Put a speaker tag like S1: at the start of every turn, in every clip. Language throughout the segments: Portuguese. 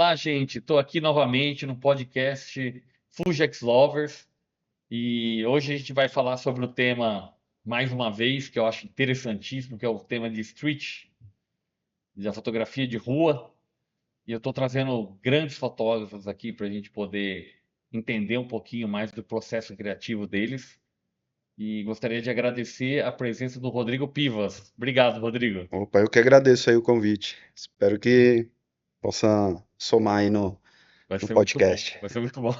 S1: Olá, gente. Estou aqui novamente no podcast Fugex Lovers e hoje a gente vai falar sobre o tema, mais uma vez, que eu acho interessantíssimo, que é o tema de street, da fotografia de rua. E eu estou trazendo grandes fotógrafos aqui para a gente poder entender um pouquinho mais do processo criativo deles. E gostaria de agradecer a presença do Rodrigo Pivas. Obrigado, Rodrigo.
S2: Opa, eu que agradeço aí o convite. Espero que possa somar aí
S1: Vai
S2: no
S1: ser muito bom,
S2: podcast.
S1: vai ser muito bom.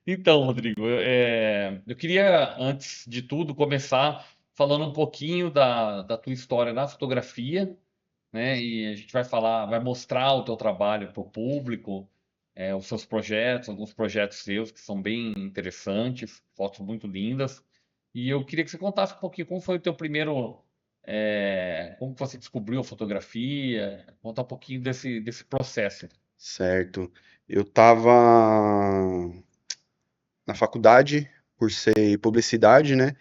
S1: Então, Rodrigo, eu queria, antes de tudo, começar falando um pouquinho da tua história na fotografia, né? E a gente vai falar, vai mostrar o teu trabalho para o público, os seus projetos, alguns projetos seus que são bem interessantes, fotos muito lindas. E eu queria que você contasse um pouquinho como foi o teu primeiro, como que você descobriu a fotografia, contar um pouquinho desse processo.
S2: Certo. Eu estava na faculdade, por ser publicidade, né?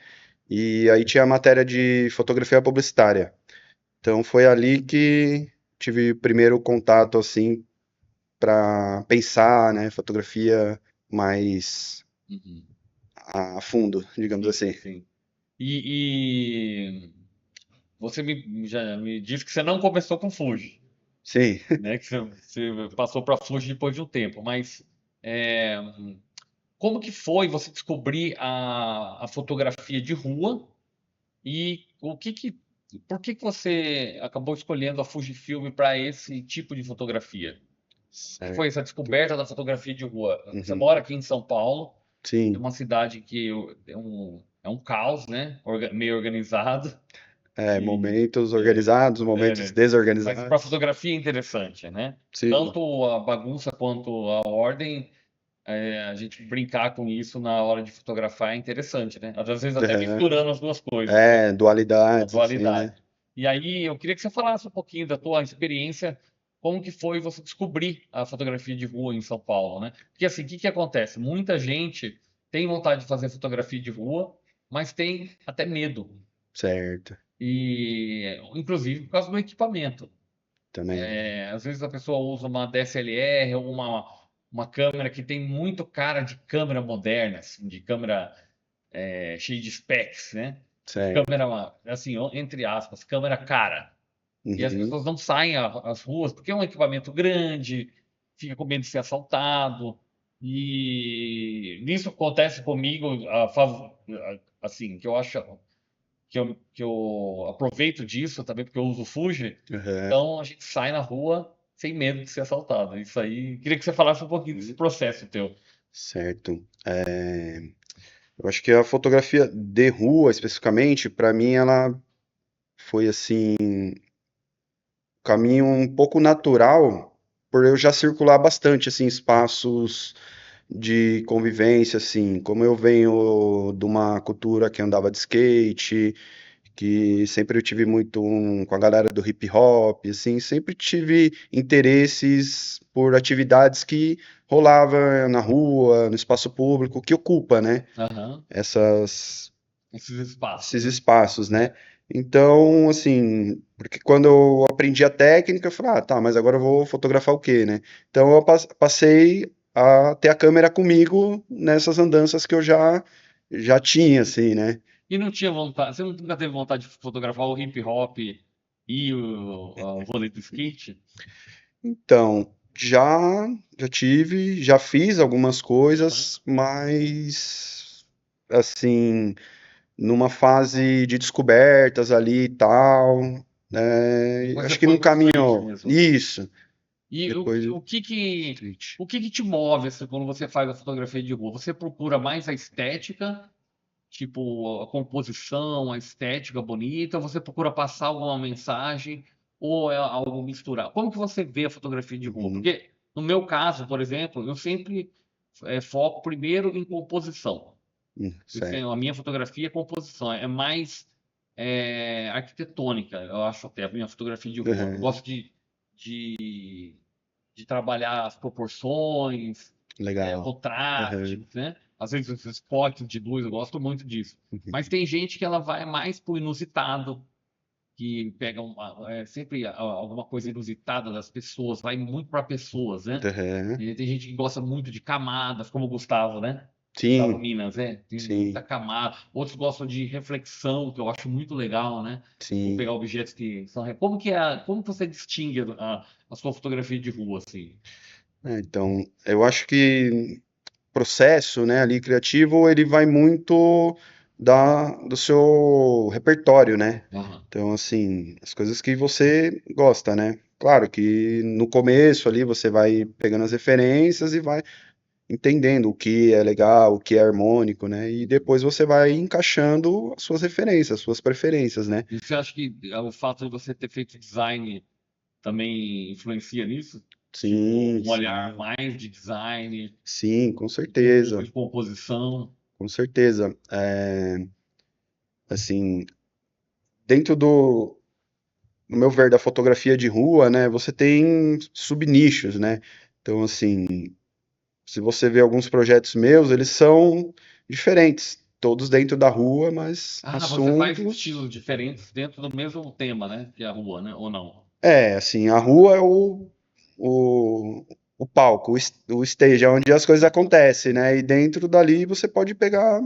S2: E aí tinha a matéria de fotografia publicitária. Então foi ali que tive o primeiro contato, assim, para pensar, né? Fotografia mais
S1: Uhum.
S2: a fundo, digamos
S1: Sim,
S2: assim.
S1: sim. E você já me disse que você não começou com Fuji,
S2: Sim.
S1: né? Que você passou para Fuji depois de um tempo. Mas é, como que foi você descobrir a fotografia de rua e por que que você acabou escolhendo a Fujifilm para esse tipo de fotografia? O que foi
S2: Certo.
S1: essa descoberta da fotografia de rua? Você
S2: Uhum.
S1: mora aqui em São Paulo, é
S2: Sim.
S1: uma cidade que é um caos, né? Meio organizado.
S2: É,
S1: E,
S2: momentos
S1: é,
S2: organizados, momentos
S1: né? Mas para
S2: desorganizados.
S1: fotografia é interessante, né?
S2: Sim.
S1: Tanto a bagunça quanto a ordem, a gente brincar com isso na hora de fotografar é interessante, né? Às vezes até
S2: Aham.
S1: misturando as duas coisas, né?
S2: É,
S1: A
S2: dualidades, assim, né?
S1: dualidade. E aí eu queria que você falasse um pouquinho da tua experiência, como que foi você descobrir a fotografia de rua em São Paulo, né? Porque assim, o que que acontece? Muita gente tem vontade de fazer fotografia de rua, mas tem até medo.
S2: Certo.
S1: E inclusive por causa do equipamento.
S2: Também.
S1: Às vezes a pessoa usa uma DSLR ou uma câmera que tem muito cara de câmera moderna, assim, de câmera cheia de specs, né?
S2: Certo.
S1: Câmera, assim, entre aspas, câmera cara. E as
S2: Uhum.
S1: pessoas não saem às ruas porque é um equipamento grande, fica com medo de ser assaltado. E isso acontece comigo, assim, que eu acho que eu aproveito disso também, porque eu uso Fuji,
S2: Aham.
S1: então a gente sai na rua sem medo de ser assaltado. Isso aí, queria que você falasse um pouquinho desse processo teu.
S2: Certo. Eu acho que a fotografia de rua, especificamente, para mim, ela foi assim, um caminho um pouco natural, por eu já circular bastante assim, espaços de convivência, assim, como eu venho de uma cultura que andava de skate, que sempre eu tive muito com a galera do hip hop, assim, sempre tive interesses por atividades que rolava na rua, no espaço público, que ocupa, né,
S1: Aham.
S2: essas,
S1: Esses espaços,
S2: esses
S1: né?
S2: espaços, né. Então, assim, porque quando eu aprendi a técnica, eu falei, ah, tá, mas agora eu vou fotografar o quê, né? Então eu passei a ter a câmera comigo nessas andanças que eu já tinha, assim, né?
S1: E não tinha vontade, você nunca teve vontade de fotografar o hip hop e o vôlei do skate?
S2: Então, já tive, já fiz algumas
S1: Aham.
S2: coisas, mas assim, numa fase de descobertas ali e tal,
S1: Depois você
S2: acho que
S1: foi
S2: não
S1: pro street
S2: caminhou.
S1: mesmo.
S2: Isso,
S1: E
S2: depois
S1: o
S2: street.
S1: que que te move assim, quando você faz a fotografia de rua? Você procura mais a estética, tipo a composição, a estética bonita, ou você procura passar alguma mensagem, ou é algo misturado? Como que você vê a fotografia de rua?
S2: Uhum,
S1: Porque no meu caso, por exemplo, eu sempre foco primeiro em composição. Porque a
S2: certo.
S1: minha fotografia é composição, é mais arquitetônica, eu acho até, a minha fotografia de rua. Eu
S2: Aham,
S1: gosto de, de trabalhar as proporções,
S2: legal. Aham,
S1: contraste, né? Às vezes os spots de luz, eu gosto muito disso.
S2: uhum,
S1: Mas tem gente que ela vai mais pro inusitado, que pega sempre alguma coisa inusitada das pessoas, vai muito para pessoas, né?
S2: Aham.
S1: E tem gente que gosta muito de camadas, como o Gustavo, né? Gustavo
S2: Sim,
S1: Minas, tem muita
S2: sim,
S1: camada. Outros gostam de reflexão, que eu acho muito legal, né? Vou
S2: sim.
S1: pegar objetos que são. Como que você distingue a sua fotografia de rua, assim?
S2: Então, eu acho que o processo, né, ali criativo, ele vai muito do seu repertório, né?
S1: Aham.
S2: Então, assim, as coisas que você gosta, né? Claro que no começo ali você vai pegando as referências e vai entendendo o que é legal, o que é harmônico, né? E depois você vai encaixando as suas referências, as suas preferências, né?
S1: E você acha que o fato de você ter feito design também influencia nisso? Tipo,
S2: Sim,
S1: um olhar
S2: sim,
S1: mais de design,
S2: sim,
S1: um pouco mais
S2: certeza,
S1: de composição.
S2: com certeza. Assim, dentro no meu ver, da fotografia de rua, né, você tem subnichos, né? Então, assim, se você vê alguns projetos meus, eles são diferentes, todos dentro da rua, mas
S1: Ah, você faz
S2: assuntos.
S1: estilos diferentes dentro do mesmo tema, né? Que é a rua, né? Ou não?
S2: É, assim, a rua é o, o palco, o stage, é onde as coisas acontecem, né? E dentro dali você pode pegar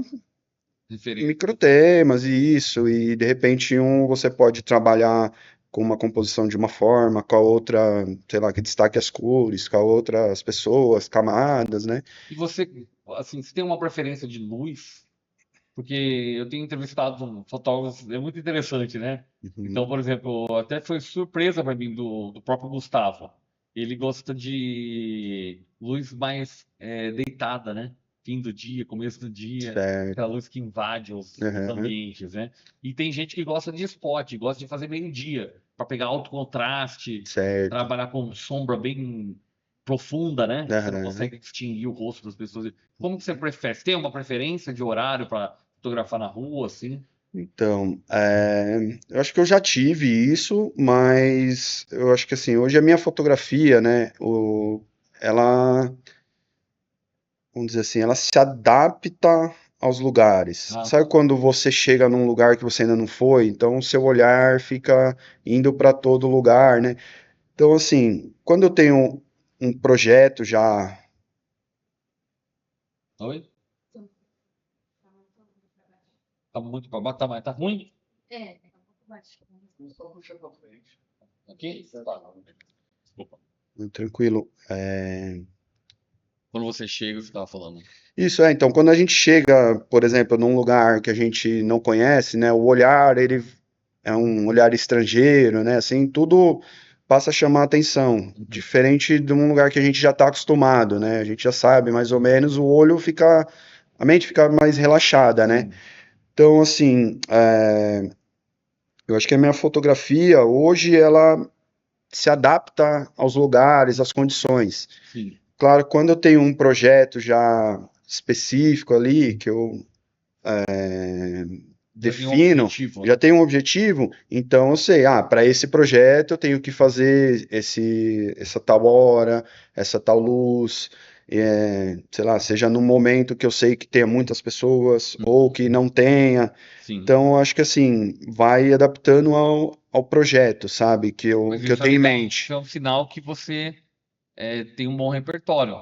S1: Diferente.
S2: microtemas e isso, e de repente você pode trabalhar com uma composição de uma forma, com a outra, sei lá, que destaque as cores, com a outra as pessoas, camadas, né?
S1: E você, assim, você tem uma preferência de luz? Porque eu tenho entrevistado fotógrafos, é muito interessante, né? Então,
S2: Uhum,
S1: por exemplo, até foi surpresa para mim do próprio Gustavo. Ele gosta de luz mais deitada, né? Fim do dia, começo do dia, aquela
S2: certo.
S1: luz que invade os
S2: Aham,
S1: ambientes, né? E tem gente que gosta de spot, gosta de fazer meio-dia, para pegar alto contraste,
S2: certo.
S1: trabalhar com sombra bem profunda, né? Que você não
S2: Aham.
S1: consegue distinguir o rosto das pessoas. Como que você prefere? Você tem uma preferência de horário para fotografar na rua, assim?
S2: Então, eu acho que eu já tive isso, mas eu acho que assim, hoje a minha fotografia, né, ela, vamos dizer assim, ela se adapta aos lugares.
S1: Ah,
S2: Sabe
S1: tá.
S2: quando você chega num lugar que você ainda não foi? Então, o seu olhar fica indo para todo lugar, né? Então, assim, quando eu tenho um projeto já.
S1: Oi? Tá muito para baixo, tá ruim? Aqui? Tá. Desculpa.
S2: Tranquilo.
S1: Quando você chega, você estava falando.
S2: Isso então, quando a gente chega, por exemplo, num lugar que a gente não conhece, né, o olhar, ele é um olhar estrangeiro, né, assim, tudo passa a chamar a atenção,
S1: Uhum.
S2: diferente de um lugar que a gente já está acostumado, né, a gente já sabe mais ou menos, o olho fica, a mente fica mais relaxada, né.
S1: Sim,
S2: Então, assim, eu acho que a minha fotografia hoje, ela se adapta aos lugares, às condições.
S1: sim.
S2: Claro, quando eu tenho um projeto já específico ali, que eu
S1: Já tem um
S2: defino,
S1: objetivo,
S2: já
S1: né?
S2: tenho um objetivo, então eu sei, para esse projeto eu tenho que fazer essa tal hora, essa tal luz, sei lá, seja no momento que eu sei que tenha muitas pessoas ou
S1: Uhum.
S2: que não tenha.
S1: Sim.
S2: Então, eu acho que assim, vai adaptando ao projeto, sabe,
S1: Mas
S2: que eu
S1: isso é
S2: tenho em
S1: legal. Isso
S2: mente.
S1: é um sinal que você tem um bom repertório,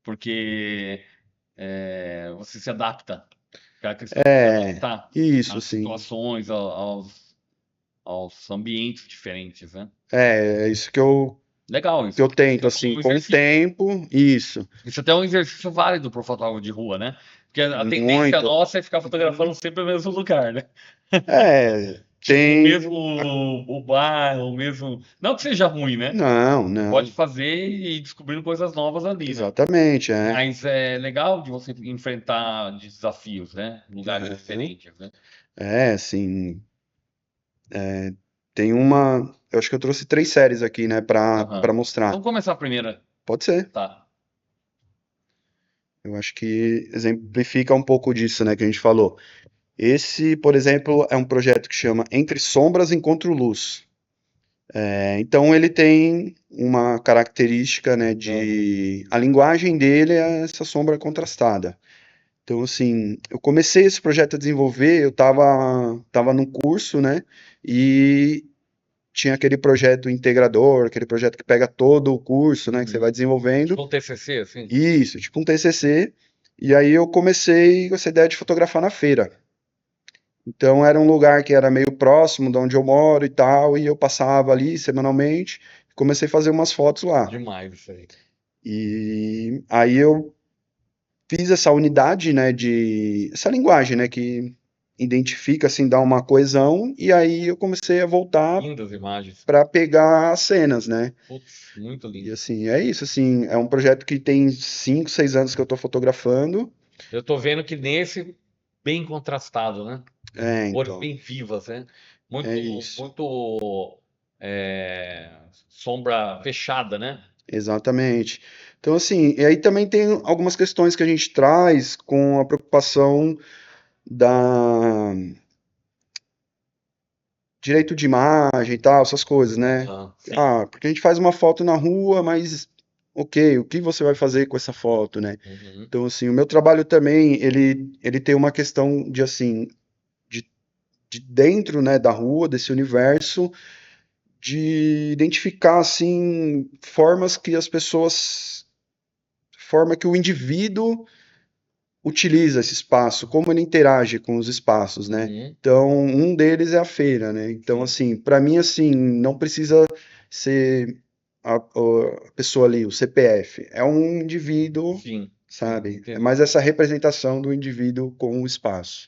S1: porque você se adapta. Aquela questão de se
S2: É,
S1: adaptar
S2: isso,
S1: às
S2: sim.
S1: situações, aos ambientes diferentes, né?
S2: É isso
S1: Legal
S2: que
S1: isso.
S2: eu
S1: Isso
S2: tento,
S1: é
S2: assim,
S1: um
S2: com o
S1: exercício.
S2: tempo, isso.
S1: Isso até é um exercício válido para o fotógrafo de rua, né? Porque a tendência
S2: Muito.
S1: nossa é ficar fotografando sempre o mesmo lugar, né?
S2: É,
S1: Tipo, o
S2: tem.
S1: mesmo o bairro, o mesmo. Não que seja ruim, né?
S2: Não,
S1: Você pode
S2: não.
S1: fazer e ir descobrindo coisas novas ali, né?
S2: Exatamente, é.
S1: Mas é legal de você enfrentar desafios, né? Lugares
S2: Aham.
S1: diferentes, né?
S2: É, assim, tem uma. Eu acho que eu trouxe 3 séries aqui, né, pra
S1: Aham.
S2: mostrar.
S1: Vamos começar a primeira.
S2: Pode ser.
S1: Tá.
S2: Eu acho que exemplifica um pouco disso, né, que a gente falou. Esse, por exemplo, é um projeto que chama Entre Sombras Encontro Luz. Então ele tem uma característica, né,
S1: Aham.
S2: de a linguagem dele é essa sombra contrastada. Então, assim, eu comecei esse projeto a desenvolver, eu tava num curso, né? E tinha aquele projeto integrador, aquele projeto que pega todo o curso, né? Que você vai
S1: Uhum.
S2: desenvolvendo.
S1: Tipo um TCC, assim?
S2: Isso, tipo um TCC. E aí eu comecei com essa ideia de fotografar na feira. Então era um lugar que era meio próximo de onde eu moro e tal, e eu passava ali semanalmente, comecei a fazer umas fotos lá.
S1: Demais isso aí.
S2: E aí eu fiz essa unidade, né, essa linguagem, né, que identifica assim, dá uma coesão, e aí eu comecei a voltar
S1: Lindas imagens.
S2: para pegar as cenas, né?
S1: Putz, muito
S2: E
S1: lindo.
S2: assim, é isso, assim, é um projeto que tem 5, 6 anos que eu tô fotografando.
S1: Eu tô vendo que nesse, bem contrastado, né?
S2: É,
S1: Cores
S2: então,
S1: bem vivas, né?
S2: é
S1: Muito,
S2: isso.
S1: muito sombra fechada, né?
S2: Exatamente. Então, assim, e aí também tem algumas questões que a gente traz com a preocupação da direito de imagem e tal, essas coisas, né?
S1: Aham, sim.
S2: Ah, porque a gente faz uma foto na rua, mas ok, o que você vai fazer com essa foto, né?
S1: Uhum.
S2: Então, assim, o meu trabalho também, ele tem uma questão de, assim, de, de dentro, né, da rua, desse universo, de identificar, assim, formas que as pessoas, forma que o indivíduo utiliza esse espaço, como ele interage com os espaços, né?
S1: Uhum.
S2: Então, um deles é a feira, né? Então,
S1: Sim,
S2: assim, para mim, assim, não precisa ser a pessoa ali, o CPF. É um indivíduo,
S1: sim, sim,
S2: sabe? É
S1: entendo.
S2: mais essa representação do indivíduo com o espaço.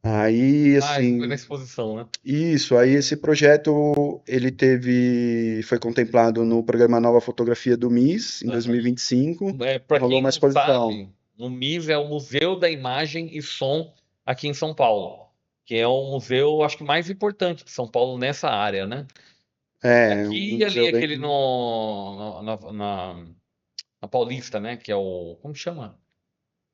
S2: Aí,
S1: Ah, isso foi na
S2: assim,
S1: exposição, né?
S2: isso, aí esse projeto, foi contemplado no programa Nova Fotografia do MIS, em
S1: Aham.
S2: 2025,
S1: Para
S2: rolou
S1: quem
S2: uma
S1: não
S2: exposição.
S1: sabe, o MIS é o Museu da Imagem e Som aqui em São Paulo, que é o museu, acho que mais importante de São Paulo nessa área, né?
S2: É, um
S1: Aqui e ali,
S2: museu bem.
S1: aquele na Paulista, né? Que é o. Como chama?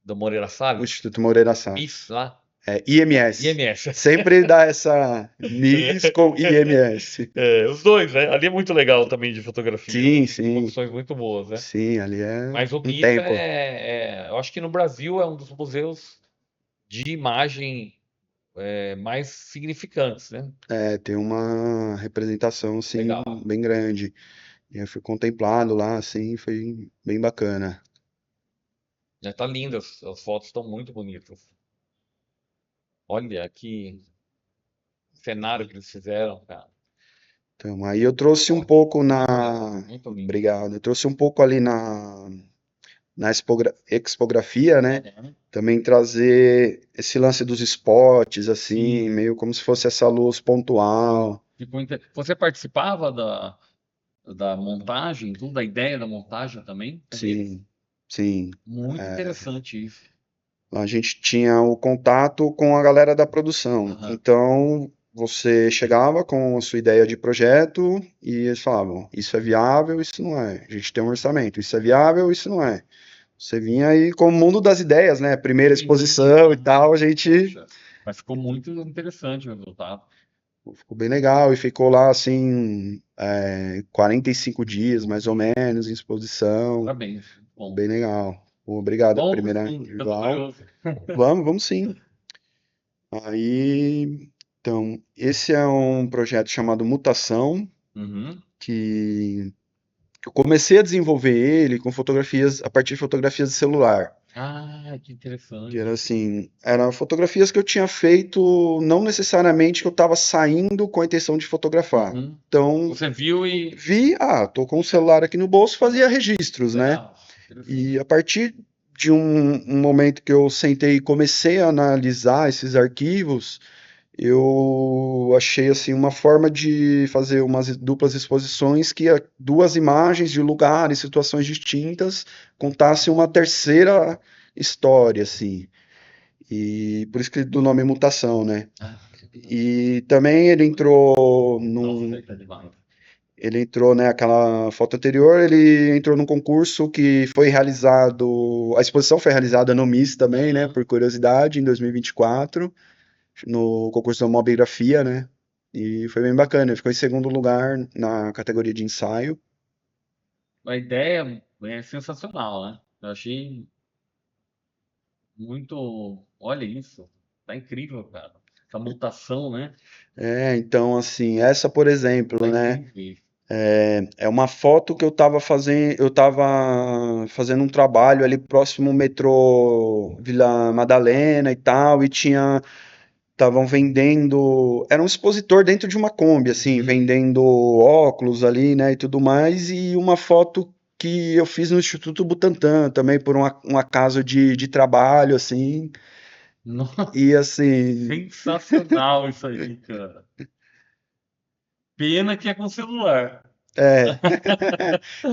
S1: Do Moreira
S2: O
S1: Salles?
S2: Instituto Moreira Salles.
S1: MIS lá?
S2: É, IMS.
S1: IMS.
S2: Sempre dá essa MIS com IMS.
S1: Os dois, né? Ali é muito legal também de fotografia, né?
S2: Sim,
S1: Tem
S2: sim,
S1: exposições muito boas, né?
S2: sim, ali é
S1: Mas o
S2: um
S1: MIS
S2: templo.
S1: eu acho que no Brasil é um dos museus de imagem mais significantes, né?
S2: É, tem uma representação, assim,
S1: Legal.
S2: bem grande. E eu fui contemplado lá, assim, foi bem bacana.
S1: Tá lindo, as fotos estão muito bonitas. Olha que cenário que eles fizeram, cara.
S2: Então, aí eu trouxe um
S1: Ótimo.
S2: pouco
S1: Muito legal,
S2: na.
S1: muito lindo.
S2: Obrigado. Eu trouxe um pouco ali na expografia, né?
S1: Aham.
S2: Também trazer esse lance dos spots, assim,
S1: Sim.
S2: meio como se fosse essa luz pontual.
S1: Você participava da montagem, tudo, da ideia da montagem também com eles?
S2: Sim, sim.
S1: Muito
S2: É,
S1: interessante isso.
S2: a gente tinha o contato com a galera da produção.
S1: Aham.
S2: Então, você chegava com a sua ideia de projeto e eles falavam: isso é viável, isso não é. A gente tem um orçamento, isso é viável, isso não é. Você vinha aí com o mundo das ideias, né? Primeira
S1: Sim.
S2: exposição e tal, a gente
S1: Poxa, mas ficou muito interessante o resultado.
S2: ficou bem legal e ficou lá assim, 45 dias mais ou menos em exposição.
S1: Parabéns. Bom,
S2: Bem legal. Pô, obrigado,
S1: vamos
S2: primeira
S1: sim, eu tô
S2: individual.
S1: curioso.
S2: Vamos sim. Aí, então, esse é um projeto chamado Mutação,
S1: Uhum.
S2: que eu comecei a desenvolver ele com fotografias, a partir de fotografias de celular.
S1: Ah, que
S2: Que era
S1: interessante.
S2: assim, eram fotografias que eu tinha feito, não necessariamente que eu estava saindo com a intenção de fotografar.
S1: Uhum.
S2: Então,
S1: Você viu e.
S2: tô com o celular aqui no bolso, fazia registros, né?
S1: Legal,
S2: E
S1: interessante.
S2: a partir de um momento que eu sentei e comecei a analisar esses arquivos, eu achei assim uma forma de fazer umas duplas exposições que duas imagens de lugares, situações distintas, contassem uma terceira história, assim. E por isso que do nome Mutação, né?
S1: Ah,
S2: E também
S1: nossa, isso aí tá demais.
S2: ele entrou, né, aquela foto anterior, ele entrou num concurso que foi realizado, a exposição foi realizada no MIS também, né,
S1: Aham.
S2: por curiosidade, em 2024, no concurso da mobigrafia, né, e foi bem bacana, ele ficou em segundo lugar na categoria de ensaio.
S1: A ideia é sensacional, né? Eu achei. muito. Olha isso. Tá incrível, cara. Essa mutação, né?
S2: Então, assim, essa, por
S1: Tá
S2: exemplo, né?
S1: incrível.
S2: É uma foto que eu tava fazendo um trabalho ali próximo ao metrô Vila Madalena e tal, e estavam vendendo, era um expositor dentro de uma Kombi, assim,
S1: Uhum.
S2: vendendo óculos ali, né, e tudo mais, e uma foto que eu fiz no Instituto Butantan também por um acaso de trabalho, assim,
S1: Nossa,
S2: e assim,
S1: sensacional isso aí, cara. Pena que é com celular.
S2: é,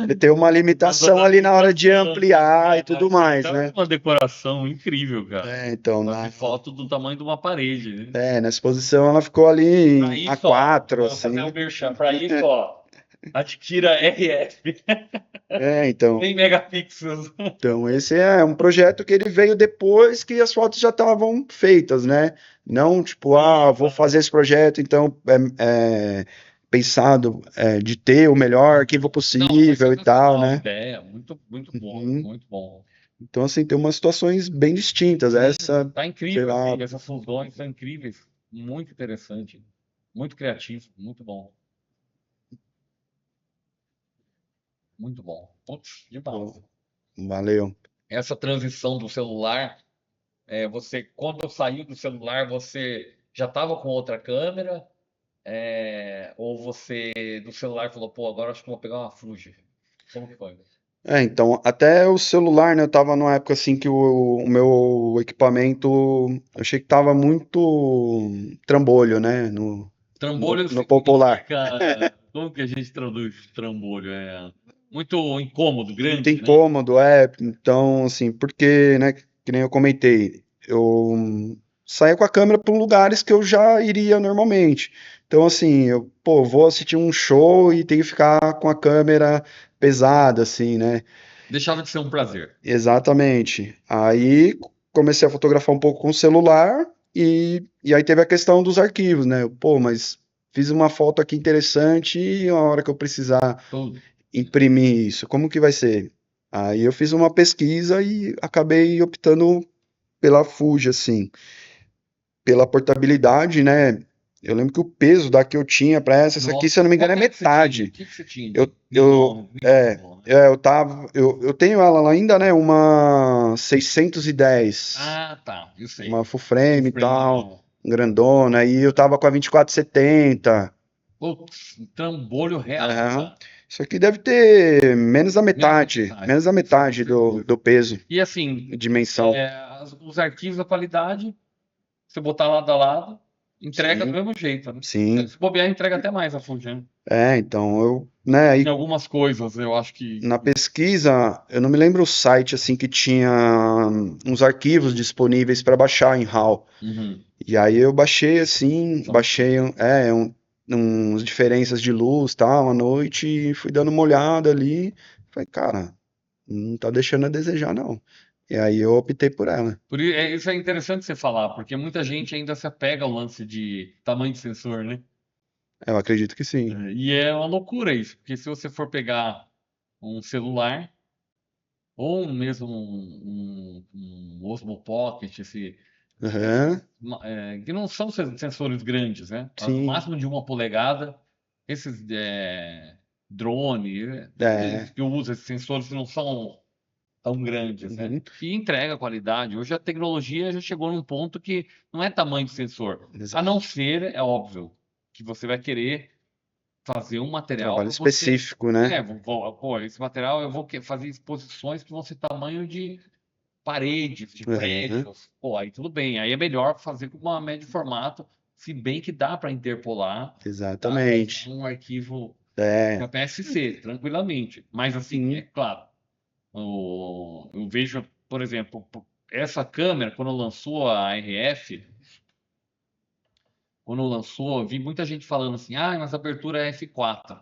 S2: ele tem uma
S1: Por causa
S2: limitação
S1: da
S2: ali na hora de
S1: limitação.
S2: ampliar e
S1: Ah,
S2: tudo
S1: isso aí
S2: mais,
S1: tá
S2: né?
S1: uma decoração incrível, cara.
S2: Então,
S1: Só que foto do tamanho de uma parede, né?
S2: na exposição ela ficou ali
S1: Para
S2: em
S1: isso, ó,
S2: A4,
S1: vou fazer um
S2: assim.
S1: merchan. Para isso, ó, adquira RF,
S2: Então,
S1: 100 megapixels.
S2: esse é um projeto que ele veio depois que as fotos já estavam feitas, né? Não tipo, vou
S1: Sim,
S2: fazer esse projeto, então pensado de ter o melhor arquivo
S1: não, foi
S2: possível e tal,
S1: sensacional a
S2: né?
S1: ideia. Muito, muito boa,
S2: Uhum.
S1: muito bom.
S2: Então, assim, tem umas situações bem distintas.
S1: Sim,
S2: Essa,
S1: tá
S2: sei
S1: incrível
S2: lá,
S1: aqui. Essas fusões são incríveis. Muito interessante. Muito criativo. Muito bom. Muito bom. Putz, demais.
S2: pô, valeu.
S1: Essa transição do celular, você, quando saiu do celular, você já estava com outra câmera? Ou você do celular falou, pô, agora acho que eu vou pegar uma Fuji. Como que foi?
S2: Então, até o celular, né? Eu tava numa época assim que o meu equipamento, eu achei que tava muito trambolho, né?
S1: Trambolho
S2: No popular.
S1: significa. Como que a gente traduz trambolho? É muito incômodo,
S2: Muito
S1: grande, né?
S2: incômodo, Então, assim, porque, né? Que nem eu comentei, eu saía com a câmera para lugares que eu já iria normalmente. Então, assim, pô, vou assistir um show e tenho que ficar com a câmera pesada, assim, né?
S1: Deixava de ser um prazer.
S2: Exatamente. Aí comecei a fotografar um pouco com o celular e aí teve a questão dos arquivos, né? Pô, mas fiz uma foto aqui interessante e a hora que eu precisar
S1: Tudo.
S2: imprimir isso, como que vai ser? Aí eu fiz uma pesquisa e acabei optando pela Fuji, assim, pela portabilidade, né? Eu lembro que o peso da que eu tinha para essa aqui, se eu
S1: Nossa,
S2: não me
S1: qual
S2: engano, é
S1: que era que você tinha? O
S2: metade.
S1: que que você tinha
S2: Eu,
S1: de
S2: eu,
S1: menor, menor, né?
S2: eu tenho ela lá ainda, né? Uma 610,
S1: Ah, tá, eu
S2: uma
S1: sei.
S2: full
S1: O
S2: frame e tal,
S1: frame.
S2: grandona, e eu tava com a 2470.
S1: Putz, um trambolho real,
S2: Aham.
S1: cara.
S2: Isso aqui deve ter
S1: Menos
S2: menos da
S1: da metade, com
S2: metade
S1: certeza.
S2: do peso,
S1: E assim,
S2: dimensão.
S1: os arquivos da qualidade, você botar lado a lado, entrega do
S2: Sim,
S1: mesmo jeito, né?
S2: sim.
S1: Se bobear, entrega até mais a Fuji, né?
S2: Então né,
S1: Em
S2: aí
S1: algumas coisas, eu acho que.
S2: na pesquisa, eu não me lembro o site assim que tinha uns arquivos disponíveis para baixar em RAW.
S1: Uhum,
S2: E aí eu baixei assim,
S1: são incríveis.
S2: uns diferenças de luz, tal, à noite e fui dando uma olhada ali. Falei, cara, não tá deixando a desejar não. E aí eu optei por ela.
S1: Isso é interessante você falar, porque muita gente ainda se apega ao lance de tamanho de sensor, né?
S2: Eu acredito que sim.
S1: E é uma loucura isso, porque se você for pegar um celular, ou mesmo um Osmo Pocket,
S2: Aham,
S1: que não são sensores grandes, né? No
S2: sim.
S1: máximo de 1 polegada, esses drone,
S2: É.
S1: que usam esses sensores que não são tão grandes, né?
S2: Uhum,
S1: E entrega qualidade. Hoje a tecnologia já chegou num ponto que não é tamanho de sensor, a não
S2: exato.
S1: ser, é óbvio, que você vai querer fazer um material
S2: Trabalho
S1: para você.
S2: específico, né?
S1: Pô, esse material eu vou fazer exposições que vão ser tamanho de paredes, de
S2: Aham,
S1: prédios. Pô, aí tudo bem. Aí é melhor fazer com uma média de formato, se bem que dá para interpolar, dá para usar
S2: exatamente.
S1: um arquivo
S2: É.
S1: JPSC tranquilamente. Mas assim, é
S2: Sim.
S1: claro, eu vejo, por exemplo, essa câmera, quando lançou a RF, quando lançou, eu vi muita gente falando assim, mas a abertura é F4.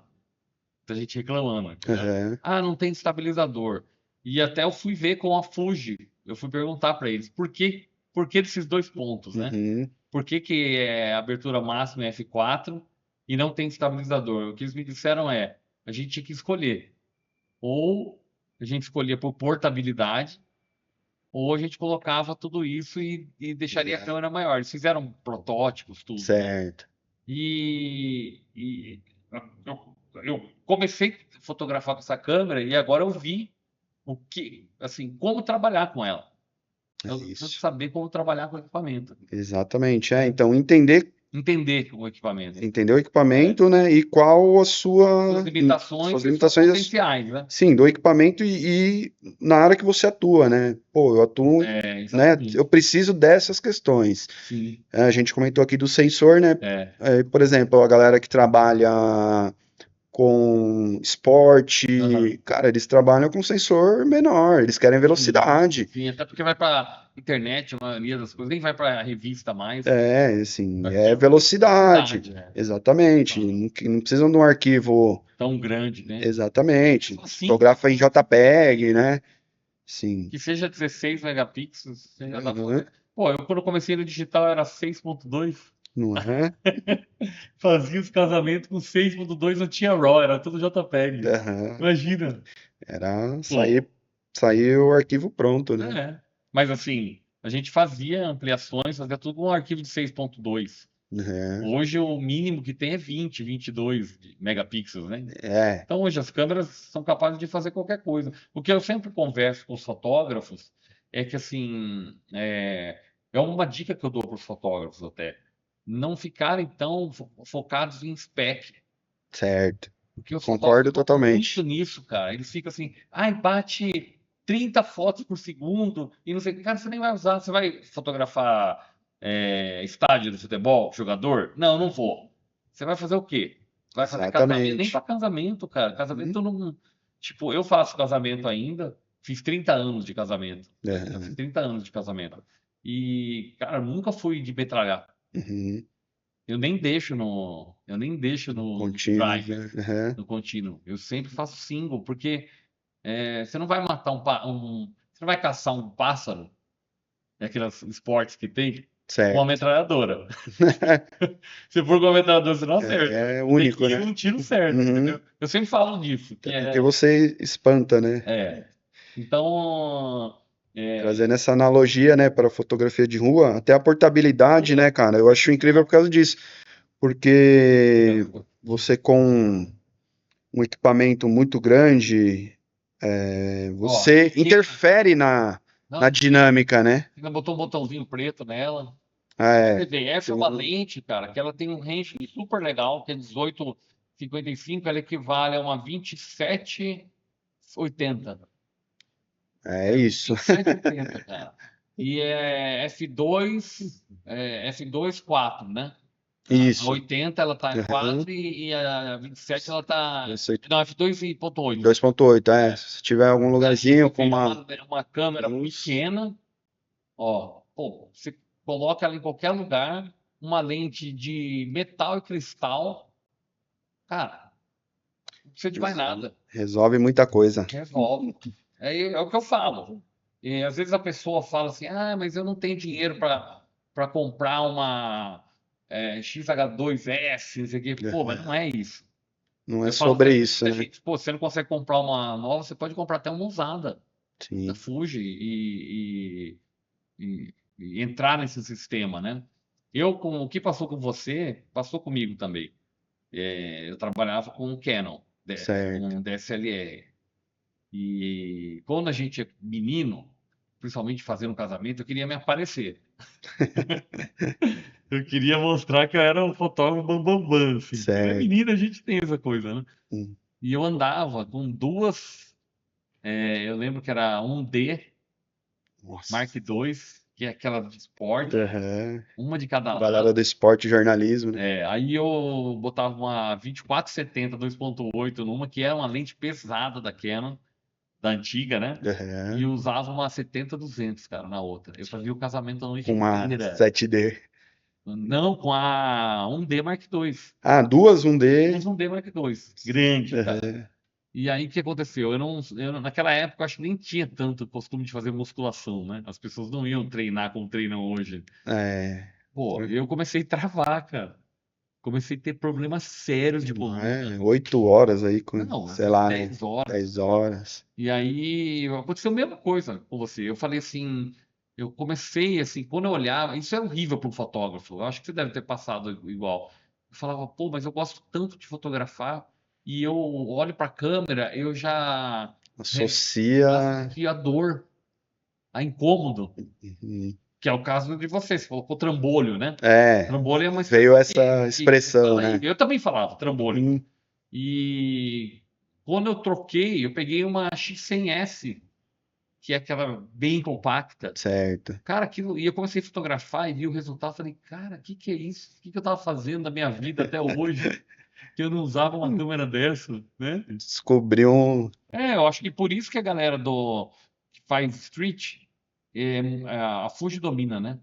S1: Muita gente reclamando, entendeu?
S2: Aham,
S1: Não tem estabilizador. E até eu fui ver com a Fuji, eu fui perguntar para eles, por que desses dois pontos, né?
S2: uhum,
S1: Por que que a abertura máxima é F4 e não tem estabilizador? O que eles me disseram a gente tinha que escolher. Ou a gente escolhia por portabilidade, ou a gente colocava tudo isso e deixaria a
S2: É,
S1: câmera maior. Eles fizeram protótipos, tudo, né?
S2: certo.
S1: E eu comecei a fotografar com essa câmera e agora eu vi o que, assim, como trabalhar com ela.
S2: É
S1: Eu preciso
S2: isso.
S1: saber como trabalhar com o equipamento,
S2: Exatamente. É,
S1: né?
S2: então
S1: Entender o equipamento,
S2: entender o
S1: né?
S2: equipamento, né? E qual a
S1: Suas
S2: suas
S1: limitações e seus
S2: limitações,
S1: potenciais, né?
S2: sim, do equipamento e na área que você atua, né? Pô, eu atuo,
S1: É,
S2: né? Eu
S1: exatamente.
S2: preciso dessas questões.
S1: Sim,
S2: É, a gente comentou aqui do sensor, né?
S1: é.
S2: É, por exemplo, a galera que trabalha com
S1: Aham.
S2: esporte, cara, eles trabalham com sensor menor, eles querem
S1: Sim,
S2: velocidade.
S1: sim, até porque vai para internet, a maioria das coisas, nem vai para revista mais,
S2: É, assim,
S1: vai
S2: é
S1: para
S2: velocidade.
S1: velocidade, né?
S2: Exatamente.
S1: Tá.
S2: Não precisam de um arquivo
S1: Tão grande, né?
S2: exatamente.
S1: Mesmo assim,
S2: Fotografa em JPEG, né? Sim.
S1: que seja 16 megapixels, você já dá pra
S2: Aham.
S1: fazer. Pô, eu quando comecei no digital era 6.2,
S2: Não é?
S1: fazia os casamentos com 6.2, não tinha RAW, era tudo JPEG.
S2: Aham.
S1: Imagina.
S2: Era
S1: Pô,
S2: sair o arquivo pronto, né?
S1: é. Mas assim, a gente fazia ampliações, fazia tudo com um arquivo de 6.2.
S2: É.
S1: Hoje o mínimo que tem é 20, 22 megapixels, né?
S2: É,
S1: Então hoje as câmeras são capazes de fazer qualquer coisa. O que eu sempre converso com os fotógrafos é que assim, é uma dica que eu dou para os fotógrafos até. Não ficarem tão focados em spec.
S2: certo.
S1: Porque os
S2: Concordo
S1: fotógrafos vão muito
S2: totalmente.
S1: nisso, cara. Eles ficam assim, ai, bate 30 fotos por segundo e não sei o que. Cara, você nem vai usar. Você vai fotografar estádio de futebol, jogador? Não, não vou. Você vai fazer o quê? Vai fazer casamento? Nem
S2: Exatamente.
S1: para casamento, cara. Casamento
S2: Uhum.
S1: não. Tipo, eu faço casamento ainda. Fiz 30 anos de casamento. Né? Já fiz
S2: É.
S1: 30 anos de casamento. E, cara, nunca fui de metralhar.
S2: Uhum.
S1: Eu nem deixo no
S2: Contínuo,
S1: drive,
S2: né? Aham.
S1: no contínuo. Eu sempre faço single, porque você não vai matar você não vai caçar um pássaro, aqueles esportes que tem, com uma
S2: Certo.
S1: metralhadora. Se for com uma metralhadora, você não acerta.
S2: É
S1: Você tem
S2: único,
S1: que ir
S2: né?
S1: um tiro certo,
S2: Uhum.
S1: entendeu? Eu sempre falo disso, que
S2: Até porque você espanta, né?
S1: então,
S2: Trazendo
S1: é,
S2: essa analogia, né, para a fotografia de rua, até a portabilidade, né, cara? Eu acho incrível por causa disso, porque você com um equipamento muito grande,
S1: ó,
S2: você interfere na
S1: não,
S2: dinâmica, né?
S1: ainda botou um botãozinho preto nela.
S2: Ah,
S1: Você
S2: é.
S1: vê, essa é
S2: Tem
S1: uma
S2: um-
S1: lente, cara, que ela tem um range super legal, que é 18,55, ela equivale a uma 27,80.
S2: É isso.
S1: 27,80, cara. E é F2 4, né? A
S2: Isso.
S1: 80 ela tá em
S2: Aham.
S1: 4 e a 27 ela tá.
S2: Esse aí,
S1: Não, F2,8.
S2: 2.8, é.
S1: É.
S2: Se tiver algum
S1: Cara, e
S2: lugarzinho
S1: você
S2: com
S1: vê, é
S2: uma
S1: uma câmera
S2: luz.
S1: pequena, ó. Pô, você coloca ela em qualquer lugar, uma lente de metal e cristal. Cara, não precisa de mais nada.
S2: Resolve muita coisa.
S1: Resolve. É o que eu falo. E às vezes a pessoa fala assim: ah, mas eu não tenho dinheiro para comprar uma XH2S, não sei o quê. Pô, mas não é isso.
S2: Não é
S1: Eu falo até
S2: sobre
S1: para
S2: isso,
S1: muita
S2: né?
S1: gente: pô, você não consegue comprar uma nova, você pode comprar até uma usada da
S2: Sim.
S1: Fuji e entrar nesse sistema, né? Com o que passou com você, passou comigo também. Eu trabalhava com um Canon,
S2: Certo.
S1: um DSLR. E quando a gente é menino, principalmente fazendo um casamento, eu queria me aparecer. Eu queria mostrar que eu era um fotógrafo bambambam, assim. Quando é
S2: Certo.
S1: menino, a gente tem essa coisa, né?
S2: Hum.
S1: E eu andava com duas, eu lembro que era um D Mark
S2: Nossa.
S1: II, que é aquela de esporte,
S2: Aham.
S1: uma de cada
S2: Galera
S1: lado.
S2: do esporte e jornalismo, né?
S1: Aí eu botava uma 2470 2.8 numa, que era uma lente pesada da Canon, da antiga, né? E
S2: Aham.
S1: usava uma 70-200, cara, na outra. Eu fazia o casamento a noite
S2: Com uma
S1: inteira.
S2: 7D.
S1: Não, com a 1D Mark II.
S2: Ah, duas 1D.
S1: Mas 1D Mark II. Grande, cara.
S2: Aham.
S1: E aí o que aconteceu? Naquela época, eu acho que nem tinha tanto costume de fazer musculação, né? As pessoas não iam treinar como treinam hoje.
S2: É.
S1: Pô, eu comecei a travar, cara. comecei a ter problemas sérios de
S2: Não
S1: coluna.
S2: é 8 horas aí,
S1: Não,
S2: sei lá, né?
S1: 10 horas.
S2: 10 horas.
S1: E aí aconteceu a mesma coisa com você. Eu falei assim, eu comecei assim, quando eu olhava, isso é horrível para um fotógrafo. Eu acho que você deve ter passado igual. Eu falava, pô, mas eu gosto tanto de fotografar e eu olho para a câmera, eu já
S2: Associa.
S1: associo a dor, a incômodo,
S2: Uhum.
S1: que é o caso de você. Você colocou trambolho, né?
S2: É,
S1: Trambolho é uma
S2: veio
S1: expressão
S2: essa
S1: que
S2: expressão,
S1: fala aí.
S2: né?
S1: Eu também falava trambolho.
S2: Uhum.
S1: E quando eu troquei, eu peguei uma X100S, que é aquela bem compacta.
S2: Certo.
S1: Cara, aquilo, e eu comecei a fotografar e vi o resultado, falei, cara, o que que é isso? O que que eu tava fazendo da minha vida até hoje que eu não usava uma câmera dessa, né?
S2: Descobriu um.
S1: Eu acho que por isso que a galera do que faz street, a Fuji domina, né?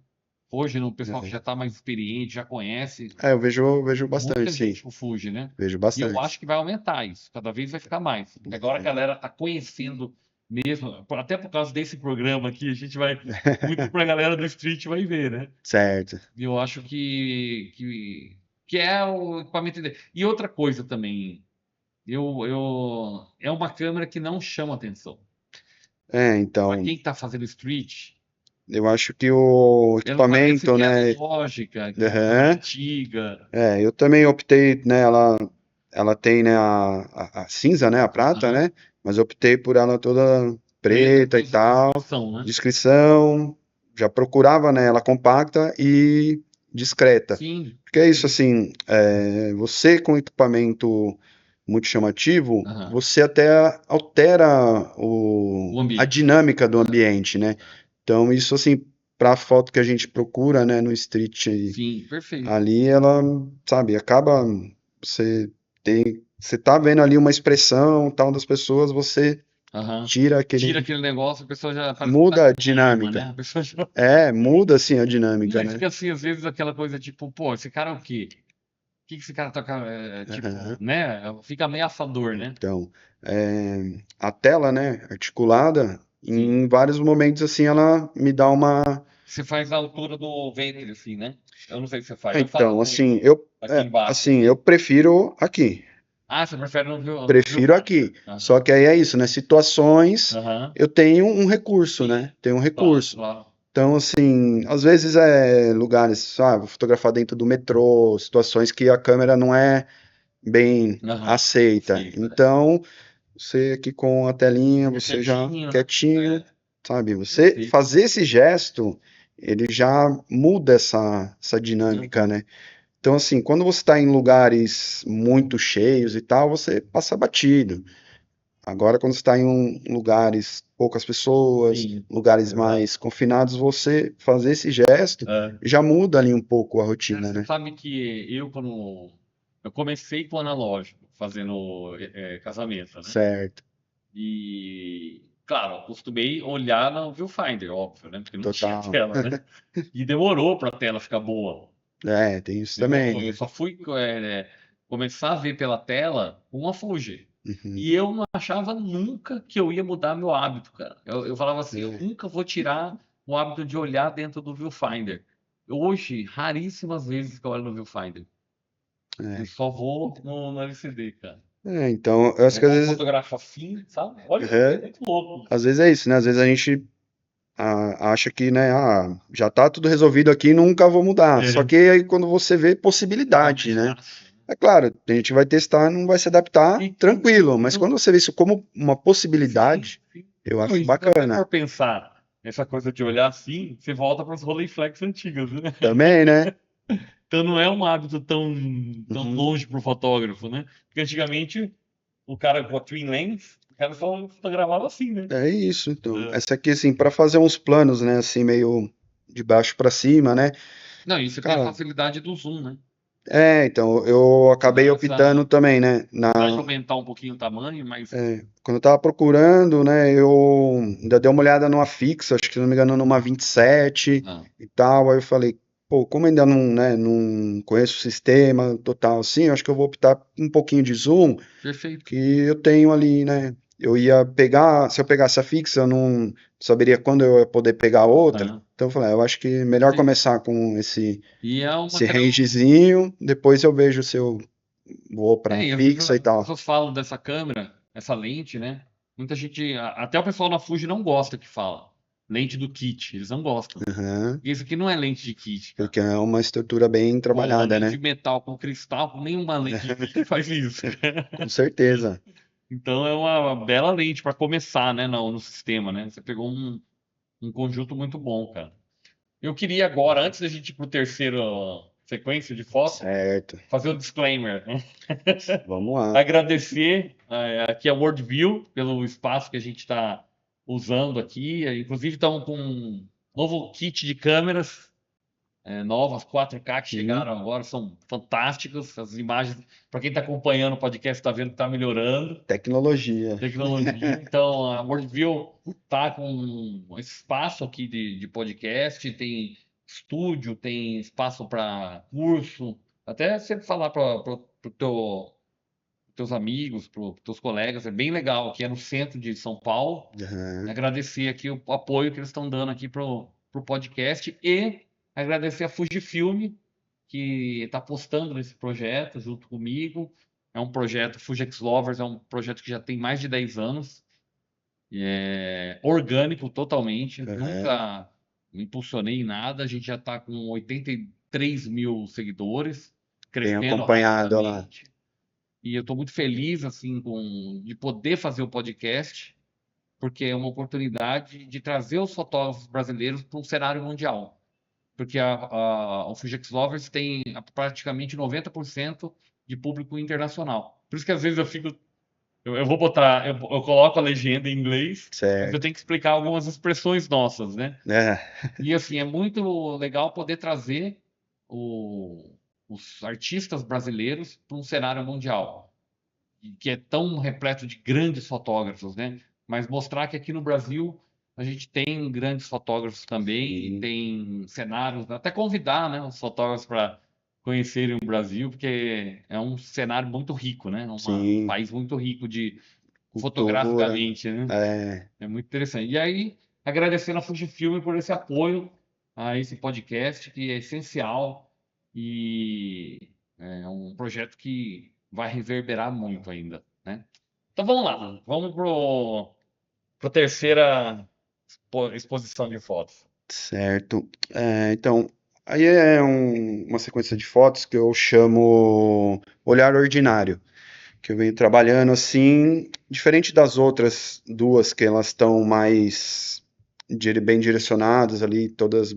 S1: Hoje, o pessoal que já está mais experiente, já conhece,
S2: Eu vejo bastante,
S1: muita
S2: sim.
S1: gente com Fuji, né?
S2: Vejo
S1: E eu
S2: bastante.
S1: acho que vai aumentar isso, cada vez vai ficar mais. Porque agora a galera está conhecendo mesmo, até por causa desse programa aqui, a gente vai, muito para a galera do street vai ver, né?
S2: Certo.
S1: E eu acho que é o equipamento dele. E outra coisa também, é uma câmera que não chama atenção. Para
S2: Então,
S1: quem está fazendo street,
S2: eu acho que o
S1: ela parece
S2: equipamento,
S1: que é
S2: né?
S1: lógica, que é uma câmera
S2: Aham.
S1: antiga.
S2: Eu também optei, né? Ela tem, né, a cinza, né? A prata,
S1: Aham.
S2: né? Mas eu optei por ela toda
S1: Preta
S2: preta
S1: com
S2: e tal.
S1: descrição, né?
S2: Descrição, já procurava, né? Ela compacta e discreta.
S1: Sim,
S2: Porque é isso,
S1: sim.
S2: assim, você com equipamento muito chamativo,
S1: Aham.
S2: você até altera
S1: O
S2: a
S1: ambiente.
S2: dinâmica do
S1: Aham.
S2: ambiente, né? Então, isso, assim, para a foto que a gente procura, né, no street
S1: Sim, perfeito.
S2: ali, ela, sabe, acaba, você tá vendo ali uma expressão, tal, das pessoas, você
S1: Aham.
S2: tira
S1: Tira
S2: aquele,
S1: aquele negócio, a pessoa já parece que tá
S2: muda a
S1: sem arma, né?
S2: dinâmica.
S1: A pessoa já.
S2: Muda, assim, a dinâmica,
S1: Mas
S2: né?
S1: fica assim, às vezes, aquela coisa tipo, pô, esse cara é o quê? O que que esse cara toca? Tipo,
S2: Aham.
S1: né? Fica ameaçador, né?
S2: Então, a tela, né, articulada,
S1: Sim.
S2: em vários momentos, assim, ela me dá uma.
S1: Você faz a altura do ventre, assim, né? Eu não sei se você faz. Eu faço
S2: Então, assim,
S1: muito aqui embaixo,
S2: eu
S1: assim.
S2: prefiro aqui.
S1: Ah, você prefere no
S2: Prefiro
S1: viewfinder?
S2: aqui. Só que aí é isso, né? Situações,
S1: Aham.
S2: eu tenho um recurso,
S1: Sim,
S2: né? Tenho um
S1: claro,
S2: recurso.
S1: claro.
S2: Então, assim, às vezes lugares, vou fotografar dentro do metrô, situações que a câmera não é bem
S1: Aham.
S2: aceita.
S1: Aceita.
S2: Então, você aqui com a telinha,
S1: Fica
S2: você já
S1: quietinho, né?
S2: quietinho,
S1: É,
S2: sabe? Você
S1: perfeito.
S2: fazer esse gesto, ele já muda essa dinâmica,
S1: Uhum.
S2: né? Então, assim, quando você está em lugares muito cheios e tal, você passa batido. Agora, quando você está em lugares poucas pessoas,
S1: Sim,
S2: lugares
S1: exato.
S2: mais confinados, você fazer esse gesto
S1: É.
S2: já muda ali um pouco a
S1: Cara,
S2: rotina,
S1: você
S2: né?
S1: sabe que quando eu comecei com o analógico, fazendo casamento, né?
S2: Certo,
S1: E, claro, eu costumei olhar no viewfinder, óbvio, né? Porque não tinha
S2: total.
S1: tela, né? E demorou para a tela ficar boa.
S2: Tem isso também,
S1: Demorou. Eu
S2: né?
S1: só fui começar a ver pela tela com a Fuji.
S2: Uhum.
S1: E eu não achava nunca que eu ia mudar meu hábito, cara. Eu falava assim, eu
S2: É,
S1: nunca vou tirar o hábito de olhar dentro do viewfinder. Hoje, raríssimas vezes que eu olho no viewfinder. Eu
S2: é.
S1: só vou no LCD, cara.
S2: Então, eu acho
S1: Eu
S2: que às
S1: vou
S2: vezes,
S1: fotografar assim, sabe? Olha, é
S2: é,
S1: muito louco.
S2: às vezes é isso, né? Às vezes a gente acha que, né, já tá tudo resolvido aqui, nunca vou mudar. Só
S1: É,
S2: que aí quando você vê
S1: é
S2: possibilidade,
S1: mais
S2: né?
S1: fácil.
S2: É claro, a gente vai testar, não vai se adaptar,
S1: E,
S2: tranquilo. Mas
S1: não,
S2: quando você vê isso como uma
S1: sim,
S2: possibilidade,
S1: sim.
S2: eu
S1: Não,
S2: acho
S1: e se você
S2: bacana.
S1: for pensar essa coisa de olhar assim, você volta para as Rolleiflex antigas, né?
S2: Também, né?
S1: Então não é um hábito tão
S2: Uhum.
S1: longe para o fotógrafo, né? Porque antigamente o cara com a twin lens, o cara só fotografava assim, né?
S2: É isso, então.
S1: É.
S2: Essa aqui, assim, para fazer uns planos, né, assim, meio de baixo para cima, né?
S1: Não, e você tem a
S2: Cara,
S1: facilidade do zoom, né?
S2: então, eu
S1: Te
S2: acabei
S1: dá essa.
S2: optando também, né,
S1: Apesar de aumentar um pouquinho o tamanho, mas.
S2: quando eu tava procurando, né, eu ainda dei uma olhada numa fixa, acho que se não me engano numa 27
S1: Ah,
S2: e tal, aí eu falei, pô, como ainda não, né, não conheço o sistema total assim, eu acho que eu vou optar um pouquinho de zoom,
S1: perfeito.
S2: que eu tenho ali, né, eu ia pegar, se eu pegasse a fixa, eu não saberia quando eu ia poder pegar outra.
S1: Aham.
S2: Então eu falei, eu acho que melhor
S1: Sim.
S2: começar com
S1: E é um
S2: esse
S1: material.
S2: rangezinho, depois eu vejo se eu vou para
S1: E
S2: fixa e
S1: as
S2: tal.
S1: pessoas falam dessa câmera, essa lente, né? Muita gente, até o pessoal na Fuji não gosta que fala. Lente do kit, eles não gostam.
S2: Aham,
S1: Porque isso aqui não é lente de kit, cara.
S2: porque é uma estrutura bem
S1: Pô, uma
S2: trabalhada,
S1: lente de
S2: né?
S1: metal com cristal, nenhuma lente de kit faz isso.
S2: Com certeza.
S1: Então é uma bela lente para começar, né, no sistema, né? Você pegou um conjunto muito bom, cara. Eu queria agora, antes da gente ir pro terceiro sequência de foto,
S2: Certo.
S1: fazer o disclaimer, né?
S2: Vamos lá.
S1: Agradecer aqui a Worldview pelo espaço que a gente está usando aqui. Inclusive, estamos com um novo kit de câmeras novas, 4K que
S2: Sim,
S1: chegaram agora, são fantásticas. As imagens, para quem está acompanhando o podcast, está vendo que está melhorando
S2: tecnologia.
S1: tecnologia. Então, a Worldview está com um espaço aqui de podcast, tem estúdio, tem espaço para curso. Até você falar para teus amigos, para os teus colegas, é bem legal, que é no centro de São Paulo.
S2: Aham.
S1: Agradecer aqui o apoio que eles estão dando aqui pro podcast e agradecer a Fujifilm, que está apostando nesse projeto junto comigo. É um projeto, Fugex Lovers, é um projeto que já tem mais de 10 anos, orgânico totalmente,
S2: Aham.
S1: nunca impulsionei em nada, a gente já está com 83 mil seguidores,
S2: Tenho
S1: crescendo
S2: acompanhado lá.
S1: rapidamente. E eu estou muito feliz assim de poder fazer o podcast, porque é uma oportunidade de trazer os fotógrafos brasileiros para um cenário mundial. Porque o Fugex Lovers tem praticamente 90% de público internacional. Por isso que às vezes eu fico. Eu vou botar. Eu coloco a legenda em inglês, mas eu
S2: Certo.
S1: tenho que explicar algumas expressões nossas, né?
S2: É,
S1: E assim, é muito legal poder trazer o- os artistas brasileiros para um cenário mundial que é tão repleto de grandes fotógrafos, né? Mas mostrar que aqui no Brasil a gente tem grandes fotógrafos também,
S2: sim,
S1: tem cenários, até convidar, né, os fotógrafos para conhecerem o Brasil, porque é um cenário muito rico, né? Um
S2: sim.
S1: país muito rico de
S2: Cultura.
S1: fotograficamente, né?
S2: É,
S1: É muito interessante. E aí, agradecendo a Fujifilm por esse apoio a esse podcast, que é essencial e é um projeto que vai reverberar muito ainda, né? Então vamos lá, vamos pro terceira exposição de fotos.
S2: certo. Então, aí é uma sequência de fotos que eu chamo Olhar Ordinário, que eu venho trabalhando assim, diferente das outras duas, que elas estão mais bem direcionadas ali, todas,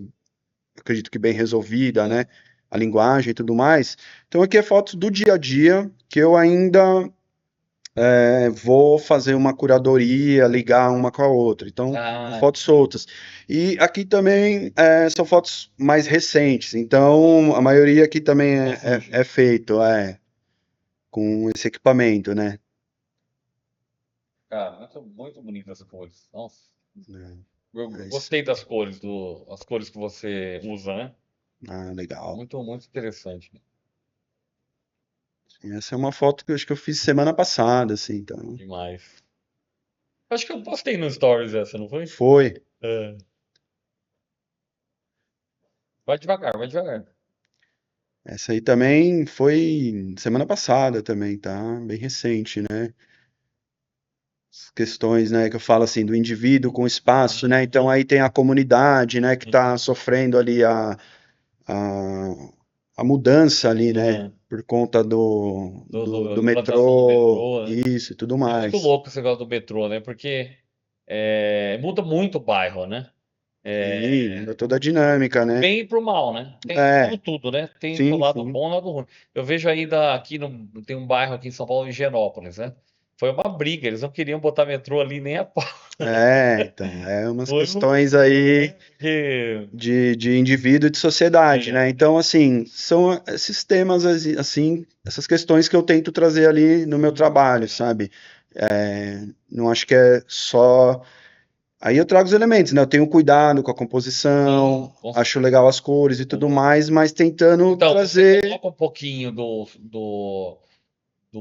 S2: acredito que bem resolvida, né? A linguagem e tudo mais. Então aqui é fotos do dia a dia que eu ainda vou fazer uma curadoria, ligar uma com a outra. Então,
S1: Ah,
S2: fotos soltas. E aqui também são fotos mais recentes. Então, a maioria aqui também
S1: com Fuji.
S2: é feito com esse equipamento, né?
S1: Cara, muito bonitas as cores. Nossa, eu
S2: Mas,
S1: gostei das cores, as cores que você usa, né?
S2: legal.
S1: Muito interessante.
S2: Essa é uma foto que eu acho que eu fiz semana passada, assim, então.
S1: Demais. Acho que eu postei no Stories essa, não foi?
S2: Foi.
S1: É. Vai devagar, vai devagar.
S2: Essa aí também foi semana passada também, tá? Bem recente, né? As questões, né, que eu falo assim, do indivíduo com espaço, né? Então aí tem a comunidade, né, que está sofrendo ali a, a mudança ali, né?
S1: Uhum.
S2: Por conta do
S1: Implantação do
S2: metrô,
S1: metrô, né?
S2: isso e tudo
S1: É muito
S2: mais.
S1: louco esse negócio do metrô, né? Porque muda muito o bairro, né?
S2: Sim, muda toda a dinâmica,
S1: Pro
S2: né?
S1: bem e pro mal, né? Tem como
S2: É,
S1: tudo, né? Tem o
S2: sim,
S1: lado
S2: sim.
S1: bom e o lado ruim. Eu vejo ainda aqui tem um bairro aqui em São Paulo, Higienópolis, né? Foi uma briga, eles não queriam botar metrô ali nem a pau.
S2: Então, é umas
S1: Foi
S2: questões
S1: né?
S2: aí
S1: Porque
S2: de indivíduo e de sociedade, né?
S1: é,
S2: Então, assim, são esses temas, assim, essas questões que eu tento trazer ali no meu trabalho, sabe? Não acho que é só. Aí eu trago os elementos, né? Eu tenho cuidado com a
S1: sim,
S2: composição,
S1: com
S2: acho legal as cores e tudo
S1: certeza.
S2: mais, mas tentando
S1: Então, você
S2: trazer.
S1: coloca um pouquinho do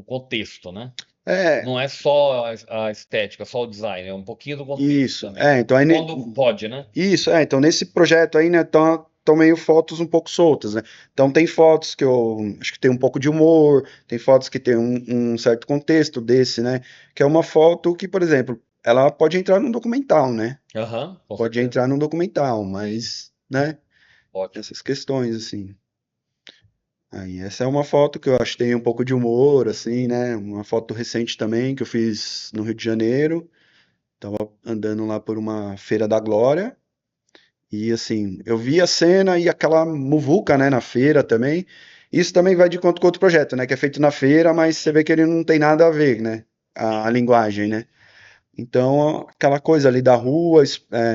S1: contexto, né?
S2: É,
S1: Não é só a estética, só o design, é um pouquinho do conteúdo
S2: isso.
S1: também.
S2: É, então aí,
S1: Quando pode, né?
S2: isso, então nesse projeto aí, né, estão meio fotos um pouco soltas, né? Então tem fotos que eu acho que tem um pouco de humor, tem fotos que tem um certo contexto desse, né? Que é uma foto que, por exemplo, ela pode entrar num documental, né?
S1: Aham, com
S2: Pode
S1: certeza.
S2: entrar num documental, mas, né?
S1: Ótimo.
S2: Essas questões, assim. Aí, essa é uma foto que eu acho que tem um pouco de humor, assim, né? Uma foto recente também que eu fiz no Rio de Janeiro. Tava andando lá por uma Feira da Glória. E assim, eu vi a cena e aquela muvuca, né, na feira também. Isso também vai de conta com outro projeto, né, que é feito na feira, mas você vê que ele não tem nada a ver, né, a linguagem, né. Então, aquela coisa ali da rua,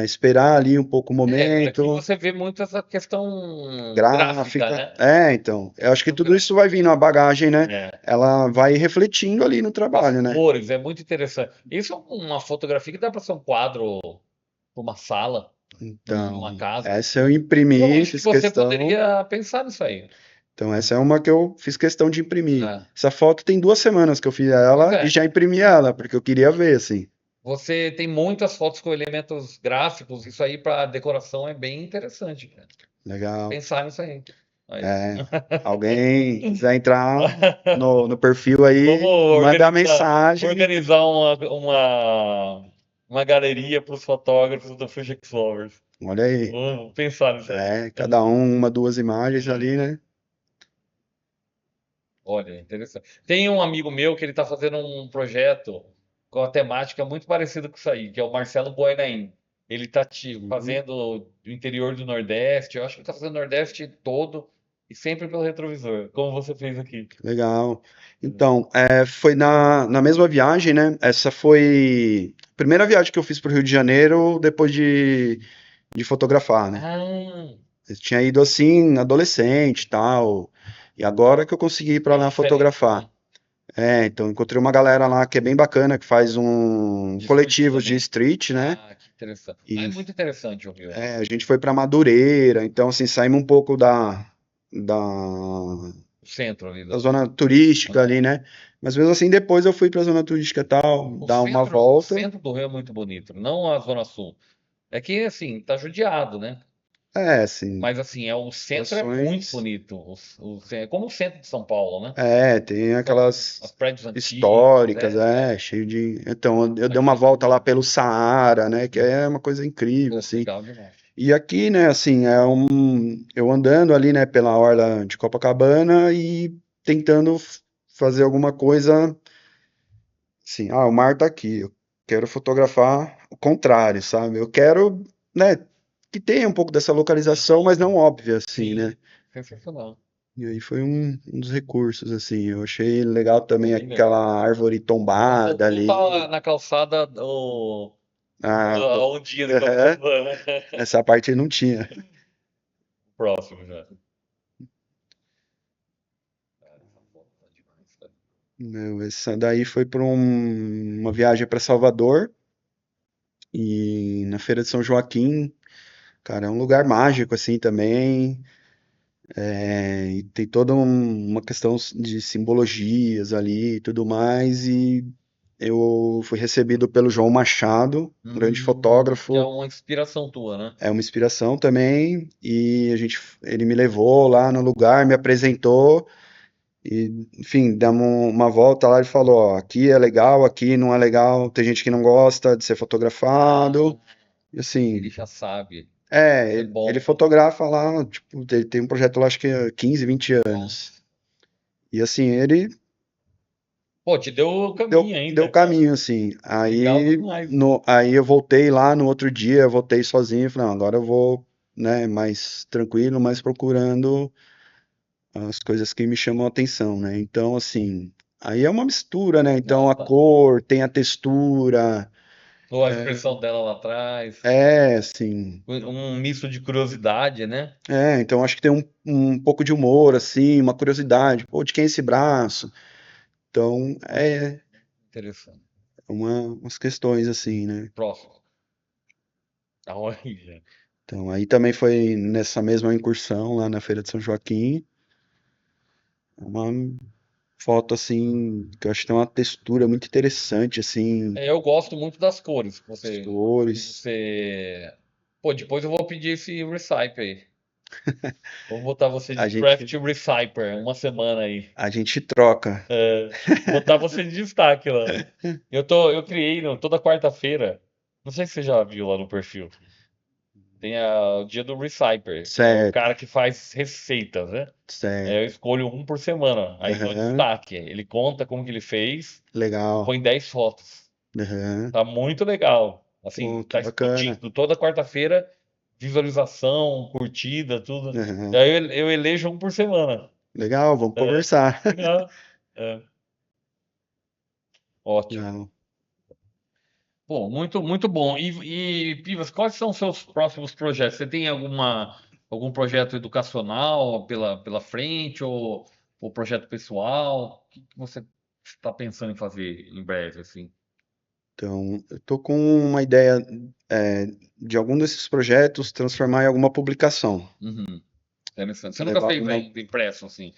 S2: esperar ali um pouco o
S1: Aqui
S2: momento,
S1: você vê muito essa questão gráfica,
S2: gráfica.
S1: né?
S2: Então, eu acho que
S1: Muito
S2: tudo isso
S1: gráfico.
S2: vai vindo, a bagagem, né,
S1: É.
S2: ela vai refletindo ali no
S1: As
S2: trabalho, né.
S1: cores, é muito interessante. Isso é uma fotografia que dá para ser um quadro para uma sala, numa
S2: Então,
S1: casa.
S2: essa eu
S1: Eu
S2: imprimi,
S1: acho que
S2: fiz
S1: você
S2: questão.
S1: poderia pensar nisso aí.
S2: Então, essa é uma que eu fiz questão de imprimir.
S1: Né?
S2: Essa foto tem 2 semanas que eu fiz
S1: Pois
S2: ela e
S1: é.
S2: já imprimi ela, porque eu queria ver, assim.
S1: Você tem muitas fotos com elementos gráficos, isso aí para decoração é bem interessante, cara.
S2: Legal.
S1: Pensar nisso aí. Aí.
S2: É, alguém quiser entrar no perfil
S1: Vamos
S2: aí, manda a
S1: vou
S2: mensagem.
S1: organizar uma galeria para os fotógrafos do Fujix Lovers.
S2: Olha aí.
S1: Vamos pensar nisso aí.
S2: Cada um, uma, duas imagens ali, né?
S1: Olha, interessante. Tem um amigo meu que ele está fazendo um projeto com a temática muito parecida com isso aí, que é o Marcelo Boinain. Ele está
S2: Uhum.
S1: fazendo o interior do Nordeste, eu acho que ele está fazendo o Nordeste todo e sempre pelo retrovisor, como você fez aqui.
S2: Legal. Então, foi na mesma viagem, né? Essa foi a primeira viagem que eu fiz para o Rio de Janeiro depois de fotografar, né?
S1: Ah,
S2: Eu tinha ido assim, adolescente e tal. E agora que eu consegui ir pra
S1: é
S2: lá
S1: diferente,
S2: fotografar.
S1: né?
S2: Então encontrei uma galera lá que é bem bacana, que faz um
S1: De street
S2: coletivos de
S1: também.
S2: street, né?
S1: Ah, que interessante. Ah, é
S2: E
S1: muito interessante o Rio.
S2: a gente foi pra Madureira, então assim, saímos um pouco da,
S1: O centro ali
S2: da
S1: do.
S2: zona turística ali,
S1: Ah,
S2: né? Mas mesmo assim, depois eu fui pra zona turística e tal, dar uma
S1: o
S2: volta.
S1: centro do Rio é muito bonito, não a Zona Sul. É que, assim, tá judiado, né?
S2: Assim,
S1: Mas, assim, o centro é muito
S2: situações.
S1: bonito. É como o centro de São Paulo, né?
S2: Tem
S1: São as
S2: aquelas
S1: prédios antigos.
S2: históricas, cheio de. Então, eu dei uma volta lá
S1: Arquitetura.
S2: pelo Saara, né, que é uma coisa incrível,
S1: Pô,
S2: assim.
S1: legal demais.
S2: E aqui, né, assim, eu andando ali, né, pela orla de Copacabana e tentando fazer alguma coisa, assim, o mar tá aqui, eu quero fotografar o contrário, sabe? Eu quero, né, que tenha um pouco dessa localização, mas não óbvia, assim, né?
S1: Sim, sensacional.
S2: E aí foi um dos recursos, assim. Eu achei legal
S1: Pô,
S2: também
S1: bem legal.
S2: aquela árvore
S1: A
S2: tombada
S1: Sopu tá
S2: ali.
S1: na calçada
S2: Ah,
S1: a um dia de
S2: aham,
S1: Copacabana.
S2: essa parte não tinha.
S1: Próximo já. Cara, essa foto tá demais, cara.
S2: Não, essa daí foi para uma viagem para Salvador e na Feira de São Joaquim. Cara, é um lugar mágico assim também. E tem toda uma questão de simbologias ali e tudo mais. E eu fui recebido pelo João Machado, um grande
S1: Que é
S2: fotógrafo.
S1: uma inspiração tua, né?
S2: É uma inspiração também, e ele me levou lá no lugar, me apresentou, e, enfim, damos uma volta lá e falou, ó, aqui é legal, aqui não é legal, tem gente que não gosta de ser
S1: Ah,
S2: fotografado, e
S1: ele
S2: assim,
S1: já sabe. Isso é
S2: ele
S1: bom.
S2: fotografa lá, tipo, ele tem um projeto lá, acho que há 15, 20 anos,
S1: Nossa.
S2: e assim, ele
S1: Pô, te deu o caminho
S2: deu
S1: ainda, cara.
S2: caminho, assim,
S1: Legal demais.
S2: aí eu voltei lá no outro dia, eu voltei sozinho, falei, não, agora eu vou, né, mais tranquilo, mais procurando as coisas que me chamam a atenção, né? Então, assim, aí é uma mistura, né? Então,
S1: Não,
S2: a
S1: tá.
S2: cor, tem a textura,
S1: Ou a expressão dela lá atrás.
S2: assim,
S1: Um misto de curiosidade, né?
S2: então acho que tem um pouco de humor, assim, uma curiosidade, pô, de quem é esse braço? Então,
S1: Interessante.
S2: umas questões, assim, né?
S1: Próximo. Aonde?
S2: Então, aí também foi nessa mesma incursão lá na Feira de São Joaquim, uma foto assim, que eu acho que tem uma textura muito interessante, assim,
S1: Eu gosto muito das cores
S2: as
S1: que
S2: cores.
S1: você. Pô, depois eu vou pedir esse Recycle aí. Vou botar você
S2: A
S1: de Craft
S2: gente,
S1: Recyper uma semana aí.
S2: a gente troca.
S1: É, botar você de destaque lá. Eu criei toda quarta-feira. Não sei se você já viu lá no perfil. Tem o dia do Recyper, que é o
S2: Certo,
S1: cara que faz receitas, né? Eu
S2: certo.
S1: escolho um por semana. Aí dou
S2: Aham,
S1: destaque. Ele conta como que ele fez e
S2: legal.
S1: põe 10 fotos.
S2: Aham.
S1: Tá muito legal.
S2: Pô,
S1: Assim,
S2: que
S1: tá
S2: bacana.
S1: explodindo. Toda quarta-feira, visualização, curtida, tudo.
S2: Aham.
S1: Daí eu elejo um por semana.
S2: Legal, vamos
S1: É,
S2: conversar.
S1: legal. É, ótimo.
S2: Legal.
S1: Pô, muito bom. Pivas, quais são os seus próximos projetos? Você tem algum projeto educacional pela frente ou projeto pessoal? O que que você está pensando em fazer em breve, assim?
S2: Então, eu tô com uma ideia é, de algum desses projetos transformar em alguma publicação.
S1: Uhum, interessante. Você nunca
S2: Levar
S1: fez
S2: uma...
S1: ainda impresso, assim?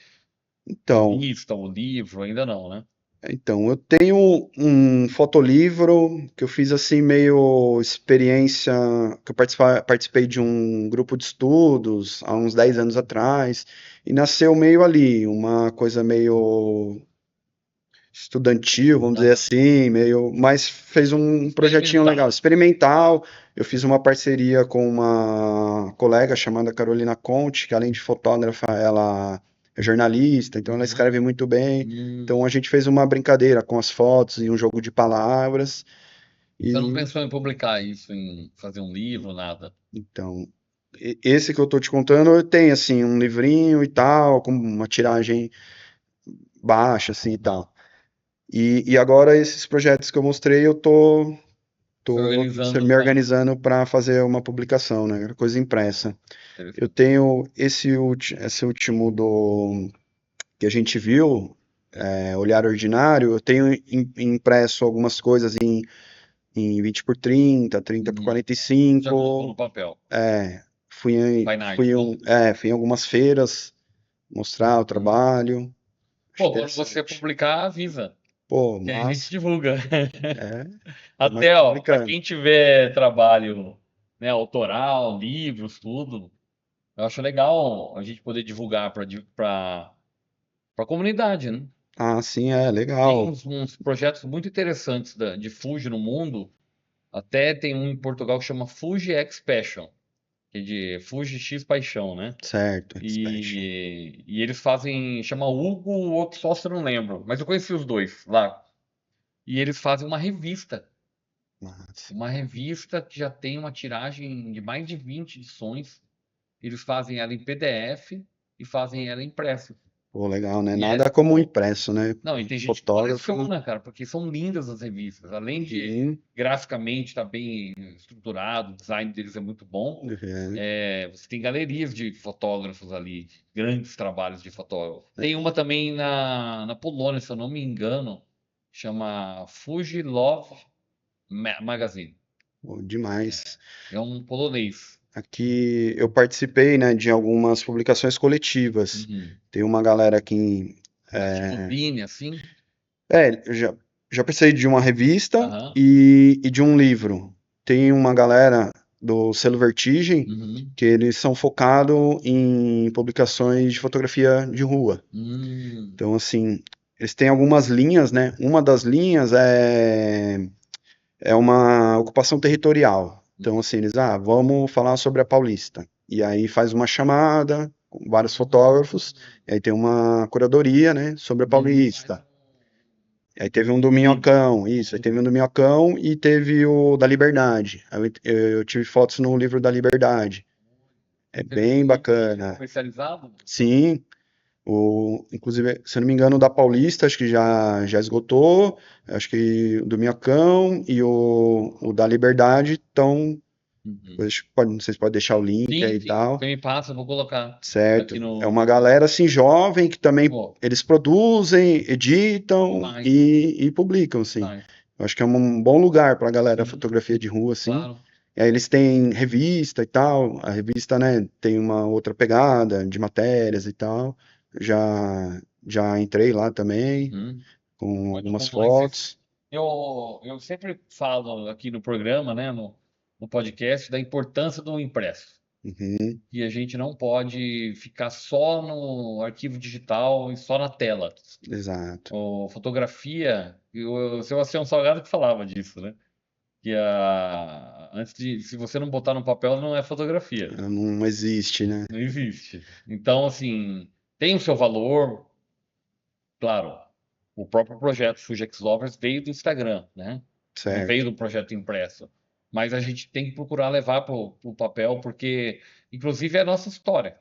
S2: Então,
S1: Revista ou livro? Ainda não, né?
S2: então, eu tenho um fotolivro que eu fiz assim meio experiência, que eu participei de um grupo de estudos há uns 10 anos atrás, e nasceu meio ali, uma coisa meio estudantil, vamos dizer
S1: Aham.
S2: assim, meio, mas fez um projetinho legal,
S1: Experimental.
S2: experimental. Eu fiz uma parceria com uma colega chamada Carolina Conte, que além de fotógrafa, ela é jornalista, então ela
S1: Uhum.
S2: escreve muito bem.
S1: Hum.
S2: Então a gente fez uma brincadeira com as fotos e um jogo de palavras.
S1: Você não
S2: E
S1: pensou em publicar isso, em fazer um livro, nada?
S2: então, esse que eu tô te contando, eu tenho assim um livrinho e tal, com uma tiragem baixa assim e
S1: Aham.
S2: tal. E agora esses projetos que eu mostrei,
S1: Se
S2: tô
S1: organizando
S2: me
S1: para.
S2: organizando para fazer uma publicação, né? Coisa impressa. Eu tenho esse último do que a gente viu, Olhar Ordinário, eu tenho impresso algumas coisas em 20 por 30, 30 por
S1: Uhum. Já colocou no
S2: 45.
S1: papel.
S2: É,
S1: Fine art, né?
S2: fui em algumas feiras mostrar o
S1: Uhum.
S2: trabalho. Acho
S1: Pô, quando você
S2: interessante.
S1: publicar, avisa,
S2: Pô,
S1: que a gente
S2: massa.
S1: divulga.
S2: É, estamos
S1: Até, ó, para
S2: publicando.
S1: quem tiver trabalho, né, autoral, livros, tudo, eu acho legal a gente poder divulgar para a comunidade, né?
S2: Ah, sim, é
S1: Tem
S2: legal.
S1: uns projetos muito interessantes de Fuji no mundo. Até tem um em Portugal que chama Fuji X Passion, que é de Fuji X Paixão, né?
S2: Certo, Expansion.
S1: E eles fazem, chama Hugo, o outro sócio eu não lembro, mas eu conheci os dois lá. E eles fazem
S2: Massa.
S1: uma revista que já tem uma tiragem de mais de 20 edições. Eles fazem ela em PDF e fazem ela impressa.
S2: Pô, legal, né?
S1: E é,
S2: Nada como o
S1: pô,
S2: impresso, né?
S1: não, e tem gente que
S2: Fotógrafo,
S1: coleciona, cara, porque são lindas as revistas. Além de
S2: sim.
S1: graficamente estar bem estruturado, o design deles é muito bom.
S2: É,
S1: Você tem galerias de fotógrafos ali, grandes trabalhos de fotógrafo. Tem uma também na Polônia, se eu não me engano, chama Fuji Love Magazine.
S2: pô, demais.
S1: É um polonês.
S2: Aqui eu participei, né, de algumas publicações coletivas.
S1: Uhum.
S2: Tem uma galera aqui.
S1: Mas tipo Zine, assim?
S2: Já participei de uma revista
S1: Aham.
S2: e de um livro. Tem uma galera do selo Vertigem
S1: Uhum.
S2: que eles são focados em publicações de fotografia de rua.
S1: Hum.
S2: Então, assim, eles têm algumas linhas, né? Uma das linhas é uma ocupação territorial. Então, assim, eles, vamos falar sobre a Paulista. E aí faz uma chamada com vários fotógrafos, e aí tem uma curadoria, né, sobre a
S1: E aí faz
S2: Paulista. Aí teve um do
S1: um livro.
S2: Minhocão, isso, aí teve um do Minhocão e teve o da Liberdade. Aí eu tive fotos no livro da Liberdade. É
S1: Você tem
S2: bem
S1: o livro aí já
S2: bacana.
S1: comercializado?
S2: Sim, inclusive, se eu não me engano, o da Paulista, acho que já esgotou. Acho que o do Minhocão e o da Liberdade estão.
S1: Uhum.
S2: Não sei se pode deixar o link aí
S1: Sim,
S2: e
S1: sim. Você
S2: tal.
S1: me passa, eu vou colocar aqui
S2: Certo. É
S1: no.
S2: uma galera assim jovem que também
S1: Pô,
S2: eles produzem, editam
S1: demais,
S2: e publicam, assim.
S1: demais.
S2: Eu acho que é um bom lugar para a galera
S1: Sim,
S2: fotografia de rua, assim.
S1: claro.
S2: E aí eles têm revista e tal. A revista, né, tem uma outra pegada de matérias e tal. Já já entrei lá também,
S1: Uhum.
S2: com
S1: Muito
S2: algumas
S1: bom.
S2: fotos.
S1: Eu sempre falo aqui no programa, né, no podcast, da importância do impresso.
S2: Uhum,
S1: E a gente não pode ficar só no arquivo digital e só na tela.
S2: exato.
S1: Fotografia, o Sebastião Salgado que falava disso, né? Se você não botar no papel, não é fotografia.
S2: Não existe, né?
S1: Não existe. Então, assim, tem o seu valor, claro. O próprio projeto Fugex Lovers veio do Instagram, né? Não veio
S2: Certo.
S1: do projeto impresso. Mas a gente tem que procurar levar para o papel, porque, inclusive, é a nossa história, né?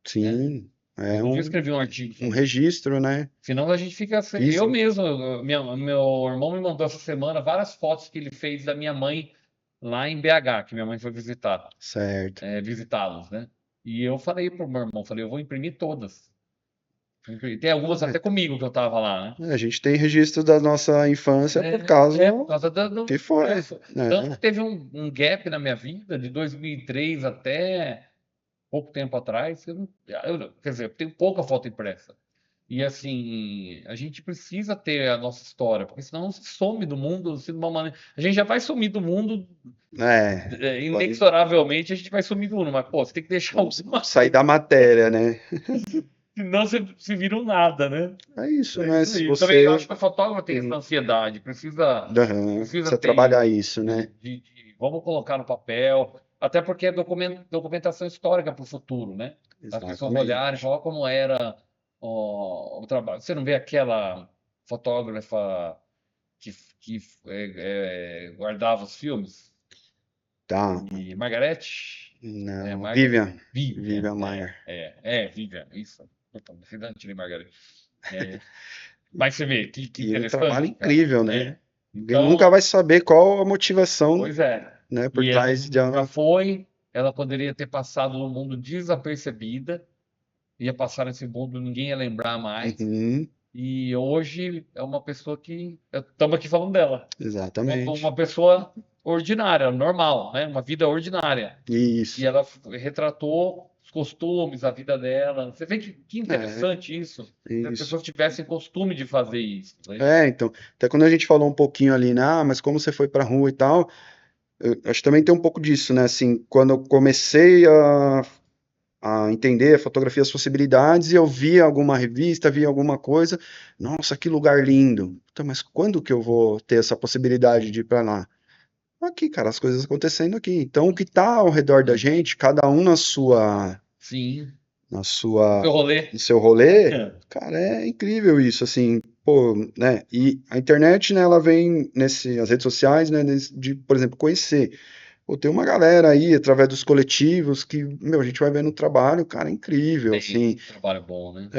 S2: Sim, é
S1: Um dia eu escrevi um artigo
S2: um
S1: sobre isso.
S2: registro, né?
S1: Senão a gente fica. Eu
S2: Isso,
S1: mesmo, meu irmão me mandou essa semana várias fotos que ele fez da minha mãe lá em BH, que minha mãe foi visitar,
S2: certo.
S1: visitá-los, né? E eu falei pro meu irmão, falei, eu vou imprimir todas. Tem algumas até comigo que eu tava lá, né?
S2: A gente tem registro da nossa infância por causa
S1: Por causa do
S2: que foi,
S1: impresso. Tanto que
S2: né?
S1: teve um gap na minha vida, de 2003 até pouco tempo atrás. Quer dizer, eu tenho pouca foto impressa. E assim, a gente precisa ter a nossa história, porque senão se some do mundo, assim, de uma maneira. A gente já vai sumir do mundo,
S2: Vai
S1: inexoravelmente a gente vai sumir do mundo, mas pô, você tem que deixar alguma
S2: sair
S1: coisa,
S2: da matéria, né?
S1: senão você se vira um nada, né?
S2: É isso,
S1: É
S2: né?
S1: isso
S2: Se
S1: aí. Eu também eu
S2: você,
S1: acho que o fotógrafo tem essa ansiedade, precisa
S2: precisa
S1: ter
S2: trabalhar
S1: isso,
S2: isso, né?
S1: vamos colocar no papel, até porque é documentação histórica para o futuro, né? As pessoas olharem e
S2: Exatamente.
S1: falar como era o trabalho. Você não vê aquela fotógrafa que guardava os filmes?
S2: Tá.
S1: E Margarete?
S2: Não,
S1: Margaret?
S2: Vivian.
S1: Vivian,
S2: Vivian Maier.
S1: Vivian, isso. Puta, não tirei Margaret. É, mas você vê, que
S2: E um trabalho
S1: interessante, cara.
S2: incrível, né? Ninguém nunca
S1: Então,
S2: vai saber qual a motivação,
S1: pois é.
S2: né, por
S1: E ela
S2: trás de
S1: já
S2: ela.
S1: foi, ela poderia ter passado no mundo desapercebida, ia passar nesse mundo, ninguém ia lembrar mais.
S2: Uhum,
S1: E hoje é uma pessoa que. Estamos aqui falando dela. Uma
S2: exatamente.
S1: pessoa ordinária, normal, né? Uma vida ordinária. E
S2: Isso.
S1: ela retratou os costumes, a vida dela. Você vê que
S2: É,
S1: interessante isso. Se as
S2: isso.
S1: pessoas tivessem costume de fazer isso, né?
S2: Então, até quando a gente falou um pouquinho ali, né, mas como você foi pra rua e tal, eu acho que também tem um pouco disso, né, assim, quando eu comecei a entender a fotografia, as possibilidades, e eu via alguma revista, via alguma coisa, nossa, que lugar lindo. Então, mas quando que eu vou ter essa possibilidade de ir pra lá? Aqui, cara, as coisas acontecendo aqui. Então, o que tá ao redor da
S1: Sim.
S2: gente, cada um
S1: Sim.
S2: na
S1: Seu
S2: sua,
S1: rolê.
S2: no seu rolê, cara, é incrível isso, assim, pô, né? E a internet, né, ela vem as redes sociais, né, de, por exemplo, conhecer. Pô, tem uma galera aí, através dos coletivos, que, meu, a gente vai vendo o trabalho, cara, é incrível,
S1: Tem
S2: assim.
S1: um trabalho bom, né?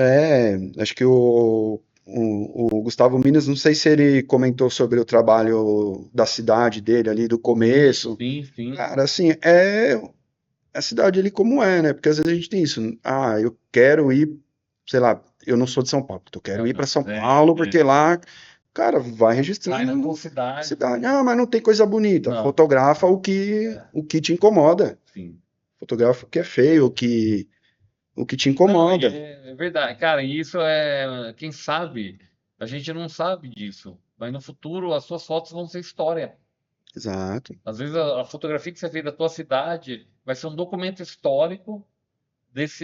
S2: Acho que o Gustavo Minas, não sei se ele comentou sobre o trabalho da cidade dele ali, do começo.
S1: Sim, sim.
S2: Cara, assim, é a cidade ali como é, né? Porque às vezes a gente tem isso. Ah, eu quero ir, sei lá, eu não sou de São Paulo, então eu quero ir para São Paulo porque lá, cara, vai
S1: Vai
S2: registrando
S1: na tua
S2: a
S1: cidade.
S2: cidade. Ah, mas não tem coisa bonita.
S1: Não.
S2: Fotografa
S1: É,
S2: o que te incomoda.
S1: sim.
S2: Fotografa o que é feio, o que te
S1: Não,
S2: incomoda.
S1: é verdade. Cara, isso é. Quem sabe? A gente não sabe disso. Mas no futuro as suas fotos vão ser história.
S2: Exato.
S1: Às vezes a fotografia que você fez da tua cidade vai ser um documento histórico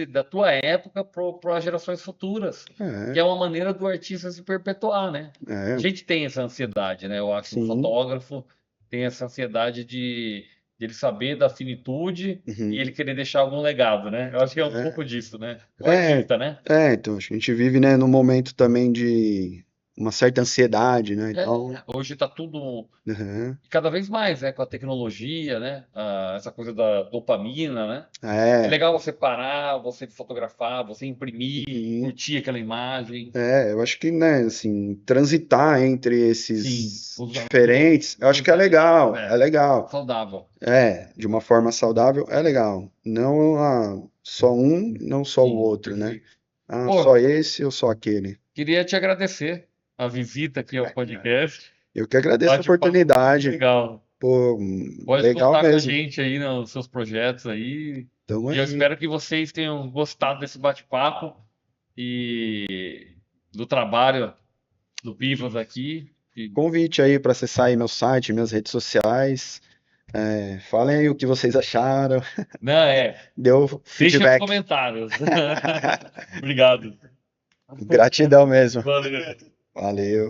S1: da tua época para gerações futuras, que
S2: É,
S1: é uma maneira do artista se perpetuar, né? A
S2: é,
S1: gente tem essa ansiedade, né? Eu acho que o
S2: sim.
S1: fotógrafo tem essa ansiedade de ele saber da finitude e ele
S2: Uhum.
S1: querer deixar algum legado, né? Eu acho que é um
S2: É,
S1: pouco disso, né? O
S2: é,
S1: artista, né?
S2: então, acho que a gente vive, né, num momento também de uma certa ansiedade, né? Então,
S1: Hoje está tudo
S2: uhum.
S1: cada vez mais, né? Com a tecnologia, né? Essa coisa da dopamina, né? É
S2: É,
S1: legal você parar, você fotografar, você imprimir,
S2: uhum.
S1: curtir aquela imagem.
S2: Eu acho que, né, assim, transitar entre
S1: Sim,
S2: esses
S1: usar
S2: diferentes, eu acho que é
S1: é legal,
S2: legal, é legal.
S1: saudável.
S2: De uma forma saudável, é legal. Não só um, não só o
S1: Sim,
S2: outro, né?
S1: perfeito.
S2: Ah, só
S1: Pô,
S2: esse ou só aquele.
S1: queria te agradecer a visita aqui ao podcast.
S2: Eu que agradeço a
S1: Bate-papo muito
S2: oportunidade.
S1: legal.
S2: Pô,
S1: Pode
S2: legal
S1: contar com a
S2: mesmo.
S1: gente aí nos seus projetos aí.
S2: Tamo
S1: E eu
S2: aí.
S1: espero que vocês tenham gostado desse bate-papo. E do trabalho do Pivas aqui.
S2: Convite aí para acessar aí meu site, minhas redes sociais. Falem aí o que vocês acharam.
S1: Não,
S2: Deu
S1: deixa nos
S2: feedback.
S1: comentários. Obrigado.
S2: Gratidão mesmo.
S1: Valeu.
S2: Valeu.